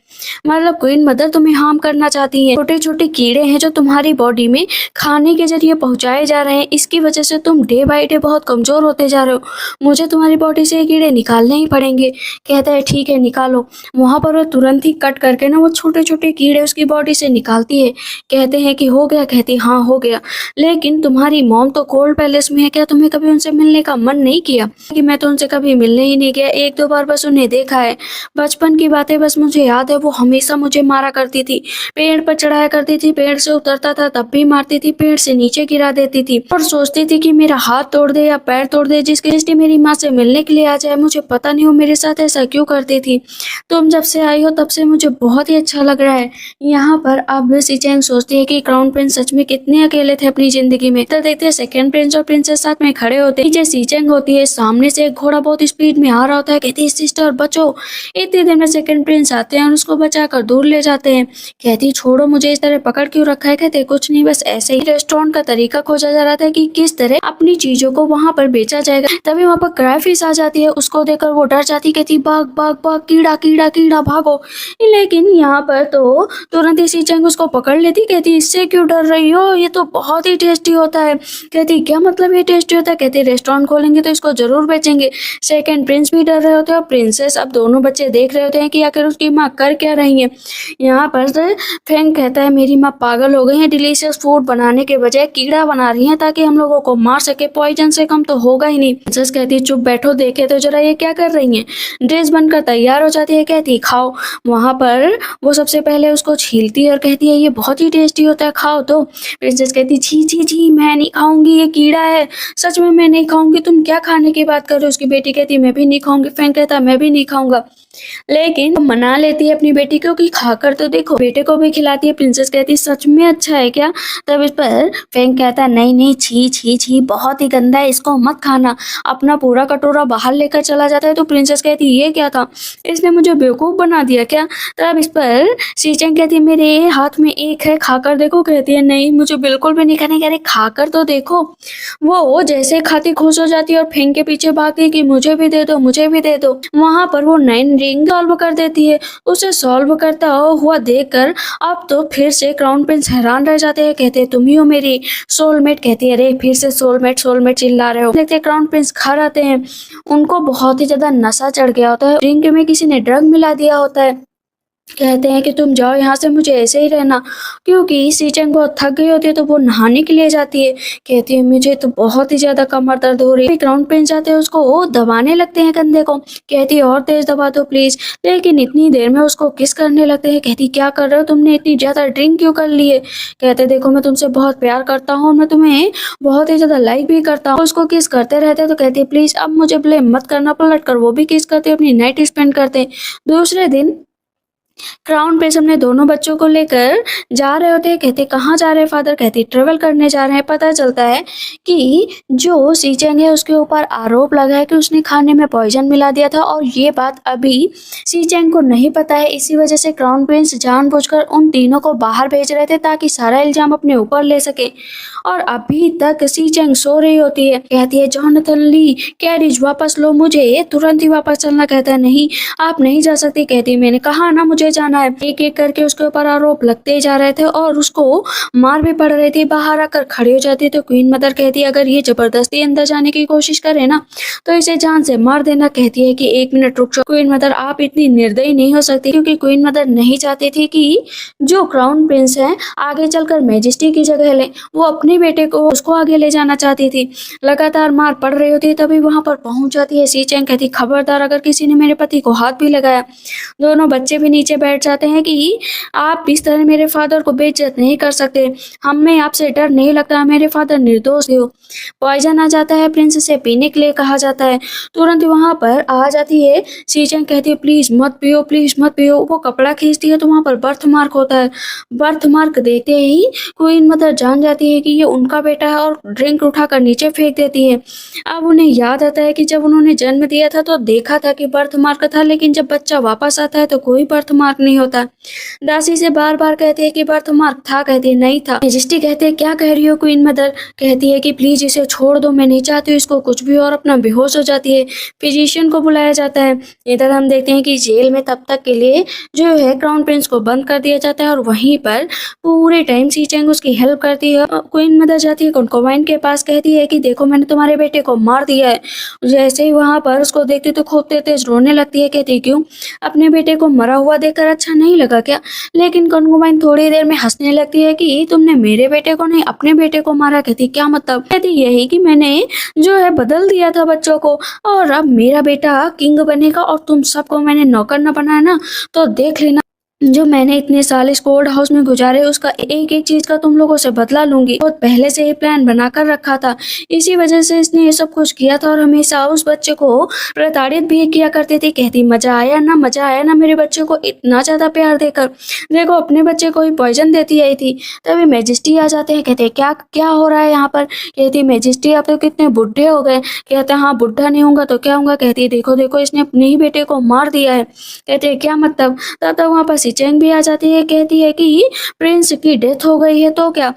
मतलब क्वीन मदर तुम्हें हार्म करना चाहती है। छोटे छोटे कीड़े हैं जो तुम्हारी बॉडी में खाने के जरिए पहुंचाए जा रहे हैं, इसकी वजह से तुम डे बाय डे बहुत कमजोर होते जा रहे हो। मुझे तुम्हारी बॉडी से ये कीड़े निकालने ही पड़ेंगे। कहता है ठीक है निकालो। वहाँ पर वो तुरंत ही कट करके ना वो छोटे छोटे कीड़े उसकी बॉडी से निकालती है। कहते हैं कि हो गया? कहती हाँ हो गया। लेकिन तुम्हारी मॉम तो गोल्ड पैलेस में है, क्या तुम्हें कभी उनसे मिलने का मन नहीं किया? कि मैं तो उनसे कभी मिलने ही नहीं गया, एक दो बार बस उन्हें देखा है। बचपन की बातें बस मुझे याद है, वो हमेशा मुझे मारा करती थी, पेड़ पर चढ़ाया करती थी, पेड़ से उतरता था तब भी मारती थी, पेड़ से नीचे गिरा देती थी और सोचती थी कि मेरा हाथ तोड़ दे या पैर तोड़ दे, जिसकी दृष्टि मेरी माँ से मिलने के लिए आ जाए। मुझे पता नहीं वो मेरे साथ ऐसा क्यों करती थी। तुम जब से आई हो तब से मुझे बहुत ही अच्छा लग रहा है। यहाँ पर अब शीचेंग सोचती है कि क्राउन प्रिंस सच में कितने अकेले थे अपनी जिंदगी में। तो देखते हैं सेकंड प्रिंस और प्रिंसेस साथ में खड़े होते हैं। शीचेंग होती है, सामने से एक घोड़ा बहुत स्पीड में आ रहा होता है। कहती है सिस्टर बचो। इतनी देर में सेकंड प्रिंस आते हैं और उसको बचाकर दूर ले जाते हैं। कहती छोड़ो, मुझे इस तरह पकड़ क्यों रखा है? कहते कुछ नहीं, बस ऐसे ही रेस्टोरेंट का तरीका खोजा जा रहा था कि किस तरह अपनी चीजों को वहाँ पर बेचा जाएगा। तभी वहाँ पर क्राइफिश आ जाती है, उसको देखकर वो डर जाती, कहती भाग भाग भाग, कीड़ा कीड़ा कीड़ा भागो। लेकिन यहाँ पर तो तुरंत ही शीचेंग उसको पकड़ लेती। कहती इससे क्यों डर रही हो, ये तो बहुत ही टेस्टी होता है। कहती क्या मतलब ये टेस्टी होता है? कहती रेस्टोरेंट खोलेंगे तो इसको जरूर बेचेंगे। सेकंड प्रिंस भी डर रहे होते हैं और प्रिंसेस, अब दोनों बच्चे देख रहे होते हैं कि आखिर उसकी माँ कर क्या रही है। यहाँ पर फ्रैंक कहता है मेरी माँ पागल हो गई है, डिलीशियस फूड बनाने के बजाय कीड़ा बना रही है ताकि हम लोगों को मार सके, पॉइजन से कम तो होगा ही नहीं। प्रिंसेस कहती है चुप बैठो, देखे तो जरा ये क्या कर रही है। ड्रेस बनकर तैयार हो जाती है, कहती खाओ। वहाँ पर वो सबसे पहले उसको छीलती है और कहती है ये बहुत ही टेस्टी होता है, खाओ। तो प्रिंसेस कहती छी छी छी, मैं नहीं खाऊंगी, ये कीड़ा है, सच में मैं नहीं खाऊंगी। तुम क्या खाने की बात कर रहे हो? उसकी बेटी कहती मैं भी नहीं खाऊंगी। फ्रैंक कहता मैं भी नहीं खाऊंगा, लेकिन मना लेती है अपनी बेटी को कि खाकर तो देखो, बेटे को भी खिलाती है। प्रिंसेस कहती सच में अच्छा है क्या? तब इस पर फ्रैंक कहता नहीं नहीं, छी छी छी, बहुत ही गंदा है, इसको मत खाना। अपना पूरा कटोरा बाहर लेकर चला जाता है। तो प्रिंसेस कहती ये क्या था, इसने मुझे बेवकूफ बना दिया क्या? तब इस पर शीचेंग कहती मेरे हाथ में एक है, खाकर देखो। कहती है नहीं, मुझे बिल्कुल भी नहीं खाने। कह रहे खाकर तो देखो। वो जैसे खाती खुश हो जाती है और फ्रैंक के पीछे भागती है कि मुझे भी दे दो, मुझे भी दे दो। वहां पर वो 9 रिंग सॉल्व कर देती है। उसे सॉल्व करता हुआ देखकर अब तो फिर से क्राउन प्रिंस हैरान रह जाते हैं। कहते तुम ही हो मेरी सोलमेट। कहती है अरे फिर से सोलमेट सोलमेट चिल्ला रहे हो। देखते क्राउन प्रिंस घर आते हैं, उनको बहुत ही ज्यादा नशा चढ़ गया होता है, ड्रिंक में किसी ने ड्रग मिला दिया होता है। कहते हैं कि तुम जाओ यहाँ से, मुझे ऐसे ही रहना। क्योंकि शीचेंग बहुत थक गई होती है तो वो नहाने के लिए जाती है। कहती है मुझे तो बहुत ही ज्यादा कमर दर्द हो रही है। क्राउन प्रिंस जाते हैं, उसको दबाने लगते हैं कंधे को। कहती है और तेज दबा दो प्लीज। लेकिन इतनी देर में उसको किस करने लगते हैं। कहती क्या कर रहे हो, तुमने इतनी ज्यादा ड्रिंक क्यों कर ली है? कहते देखो मैं तुमसे बहुत प्यार करता हूँ, मैं तुम्हें बहुत ही ज्यादा लाइक भी करता हूँ। उसको किस करते रहते हैं। तो कहती है प्लीज अब मुझे ब्लेम मत करना। पलट कर वो भी किस करते, अपनी नाइट स्पेंड करते। दूसरे दिन क्राउन प्रिंस अपने दोनों बच्चों को लेकर जा रहे होते हैं। कहते कहाँ जा रहे हैं फादर? कहते ट्रेवल करने जा रहे हैं। पता चलता है कि जो सीचेंग है उसके ऊपर आरोप लगा है कि उसने खाने में पॉइजन मिला दिया था और ये बात अभी सीचेंग को नहीं पता है। इसी वजह से क्राउन प्रिंस जानबूझकर उन तीनों को बाहर भेज रहे थे ताकि सारा इल्जाम अपने ऊपर ले सके। और अभी तक सीचेंग सो रही होती है। कहती है जोनाथन ली कैरिज वापस लो, मुझे तुरंत ही वापस चलना। कहता है नहीं आप नहीं जा सकती। कहती मैंने कहा ना मुझे जाना है। एक एक करके उसके ऊपर आरोप लगते जा रहे थे और उसको मार भी पड़ रही थी। बाहर आकर खड़ी हो जाती तो क्वीन मदर कहती अगर ये जबरदस्ती अंदर जाने की कोशिश करे ना तो इसे जान से मार देना। कहती है कि एक मिनट रुक जाओ क्वीन मदर, आप इतनी निर्दयी नहीं हो सकती। क्योंकि क्वीन मदर नहीं चाहती थी कि जो क्राउन प्रिंस है आगे चलकर मैजेस्टी की जगह ले। वो अपने बेटे को उसको आगे ले जाना चाहती थी। लगातार मार पड़ रही होती तभी वहां पर पहुंच जाती है सीचेंग। कहती खबरदार अगर किसी ने मेरे पति को हाथ भी लगाया। दोनों बच्चे भी नीचे बैठ जाते हैं कि आप इस तरह मेरे फादर को बेइज्जत नहीं कर सकते। हमें आपसे डर नहीं लगता, मेरे फादर निर्दोष हो। पॉइजन आ जाता है, प्रिंस से पीने के लिए कहा जाता है। तुरंत वहां पर आ जाती है सीचेंग। कहती है प्लीज मत पियो, प्लीज मत पियो। वो कपड़ा खींचती है तो वहां पर बर्थ मार्क होता है। बर्थ मार्क देखते ही क्वीन मदर जान जाती है कि ये उनका बेटा है और ड्रिंक उठाकर नीचे फेंक देती है। अब उन्हें याद आता है कि जब उन्होंने जन्म दिया था तो देखा था कि बर्थ मार्क था, लेकिन जब बच्चा वापस आता है तो कोई बर्थ मार्क नहीं होता। दासी से बार बार कहती है कि बर्थ मार्क था। कहती है नहीं था। मेजेस्टी कहते हैं क्या कह रही हो क्वीन मदर? कहती है कि प्लीज इसे छोड़ दो, मैं नहीं चाहती हूँ इसको कुछ भी। और अपना बेहोश हो जाती है। फिजिशियन को बुलाया जाता है। इधर हम देखते हैं कि जेल में तब तक के लिए जो है क्राउन प्रिंस को बंद कर दिया जाता है और वहीं पर पूरे टाइम सीचेंग उसकी हेल्प करती है। क्वीन मदर जाती है कॉन्कोवाइन के पास। कहती है कि देखो मैंने तुम्हारे बेटे को मार दिया है। जैसे ही वहां पर उसको देखती तो खूब तेज रोने लगती है। कहती क्यों? अपने बेटे को मरा हुआ देखकर अच्छा नहीं लगा क्या? लेकिन कॉन्कोवाइन थोड़ी देर में हंसने लगती है कि तुमने मेरे बेटे को नहीं अपने बेटे को मारा। कहती क्या मतलब? कहती यही कि मैंने जो है बदल दिया था बच्चों को और अब मेरा बेटा किंग बनेगा और तुम सबको मैंने नौकर न बनाया ना तो देख लेना जो मैंने इतने साल इस कोर्ट हाउस में गुजारे उसका एक एक चीज का तुम लोगों से बदला लूंगी। बहुत पहले से ही प्लान बनाकर रखा था, इसी वजह से इसने ये सब कुछ किया था और हमेशा उस बच्चे को प्रताड़ित भी किया करती थी। कहती मजा आया ना, मजा आया ना मेरे बच्चे को इतना ज्यादा प्यार देकर। देखो अपने बच्चे को ही पॉइजन देती आई थी। तभी मैजेस्टी आ जाते हैं। कहते क्या क्या हो रहा है यहाँ पर? कहती मैजेस्टी आप तो कितने बुढ़े हो गए। कहते हाँ बुढ़ा नहीं होगा तो क्या होगा। कहती देखो देखो इसने अपने ही बेटे को मार दिया है। कहते क्या मतलब? तब तक वहां पर सीचेंग भी आ जाती है। कहती है कि प्रिंस की डेथ हो गई है तो क्या?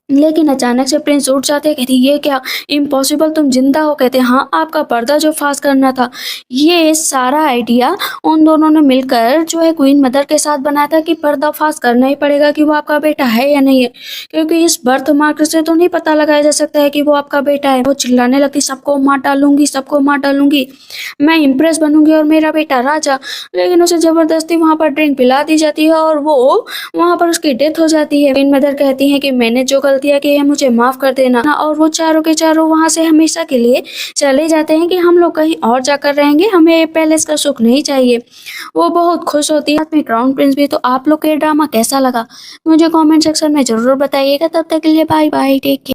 लेकिन अचानक से प्रिंस उठ जाते हैं। कहती ये क्या? इम्पॉसिबल, तुम जिंदा हो। कहते हाँ आपका पर्दा जो फाश करना था। ये सारा आइडिया उन दोनों ने मिलकर जो है क्वीन मदर के साथ बनाया था कि पर्दा फाश करना ही पड़ेगा कि वो आपका बेटा है या नहीं है, क्योंकि इस बर्थ मार्क से तो नहीं पता लगाया जा सकता है कि वो आपका बेटा है। वो चिल्लाने लगती सबको मार डालूंगी, सबको मार डालूंगी, मैं इम्प्रेस बनूंगी और मेरा बेटा राजा। लेकिन उसे जबरदस्ती वहां पर ड्रिंक पिला दी जाती है और वो वहां पर उसकी डेथ हो जाती है। क्वीन मदर कहती है कि मैंने जो गलतियां की है मुझे माफ कर देना। और वो चारों के चारों वहां से हमेशा के लिए चले जाते हैं कि हम लोग कहीं और जाकर रहेंगे, हमें पैलेस का सुख नहीं चाहिए। वो बहुत खुश होती है, साथ में क्राउन प्रिंस भी। तो आप लोग का ड्रामा कैसा लगा मुझे कमेंट सेक्शन में जरूर बताइएगा। तब तक के लिए बाय बाय, टेक केयर।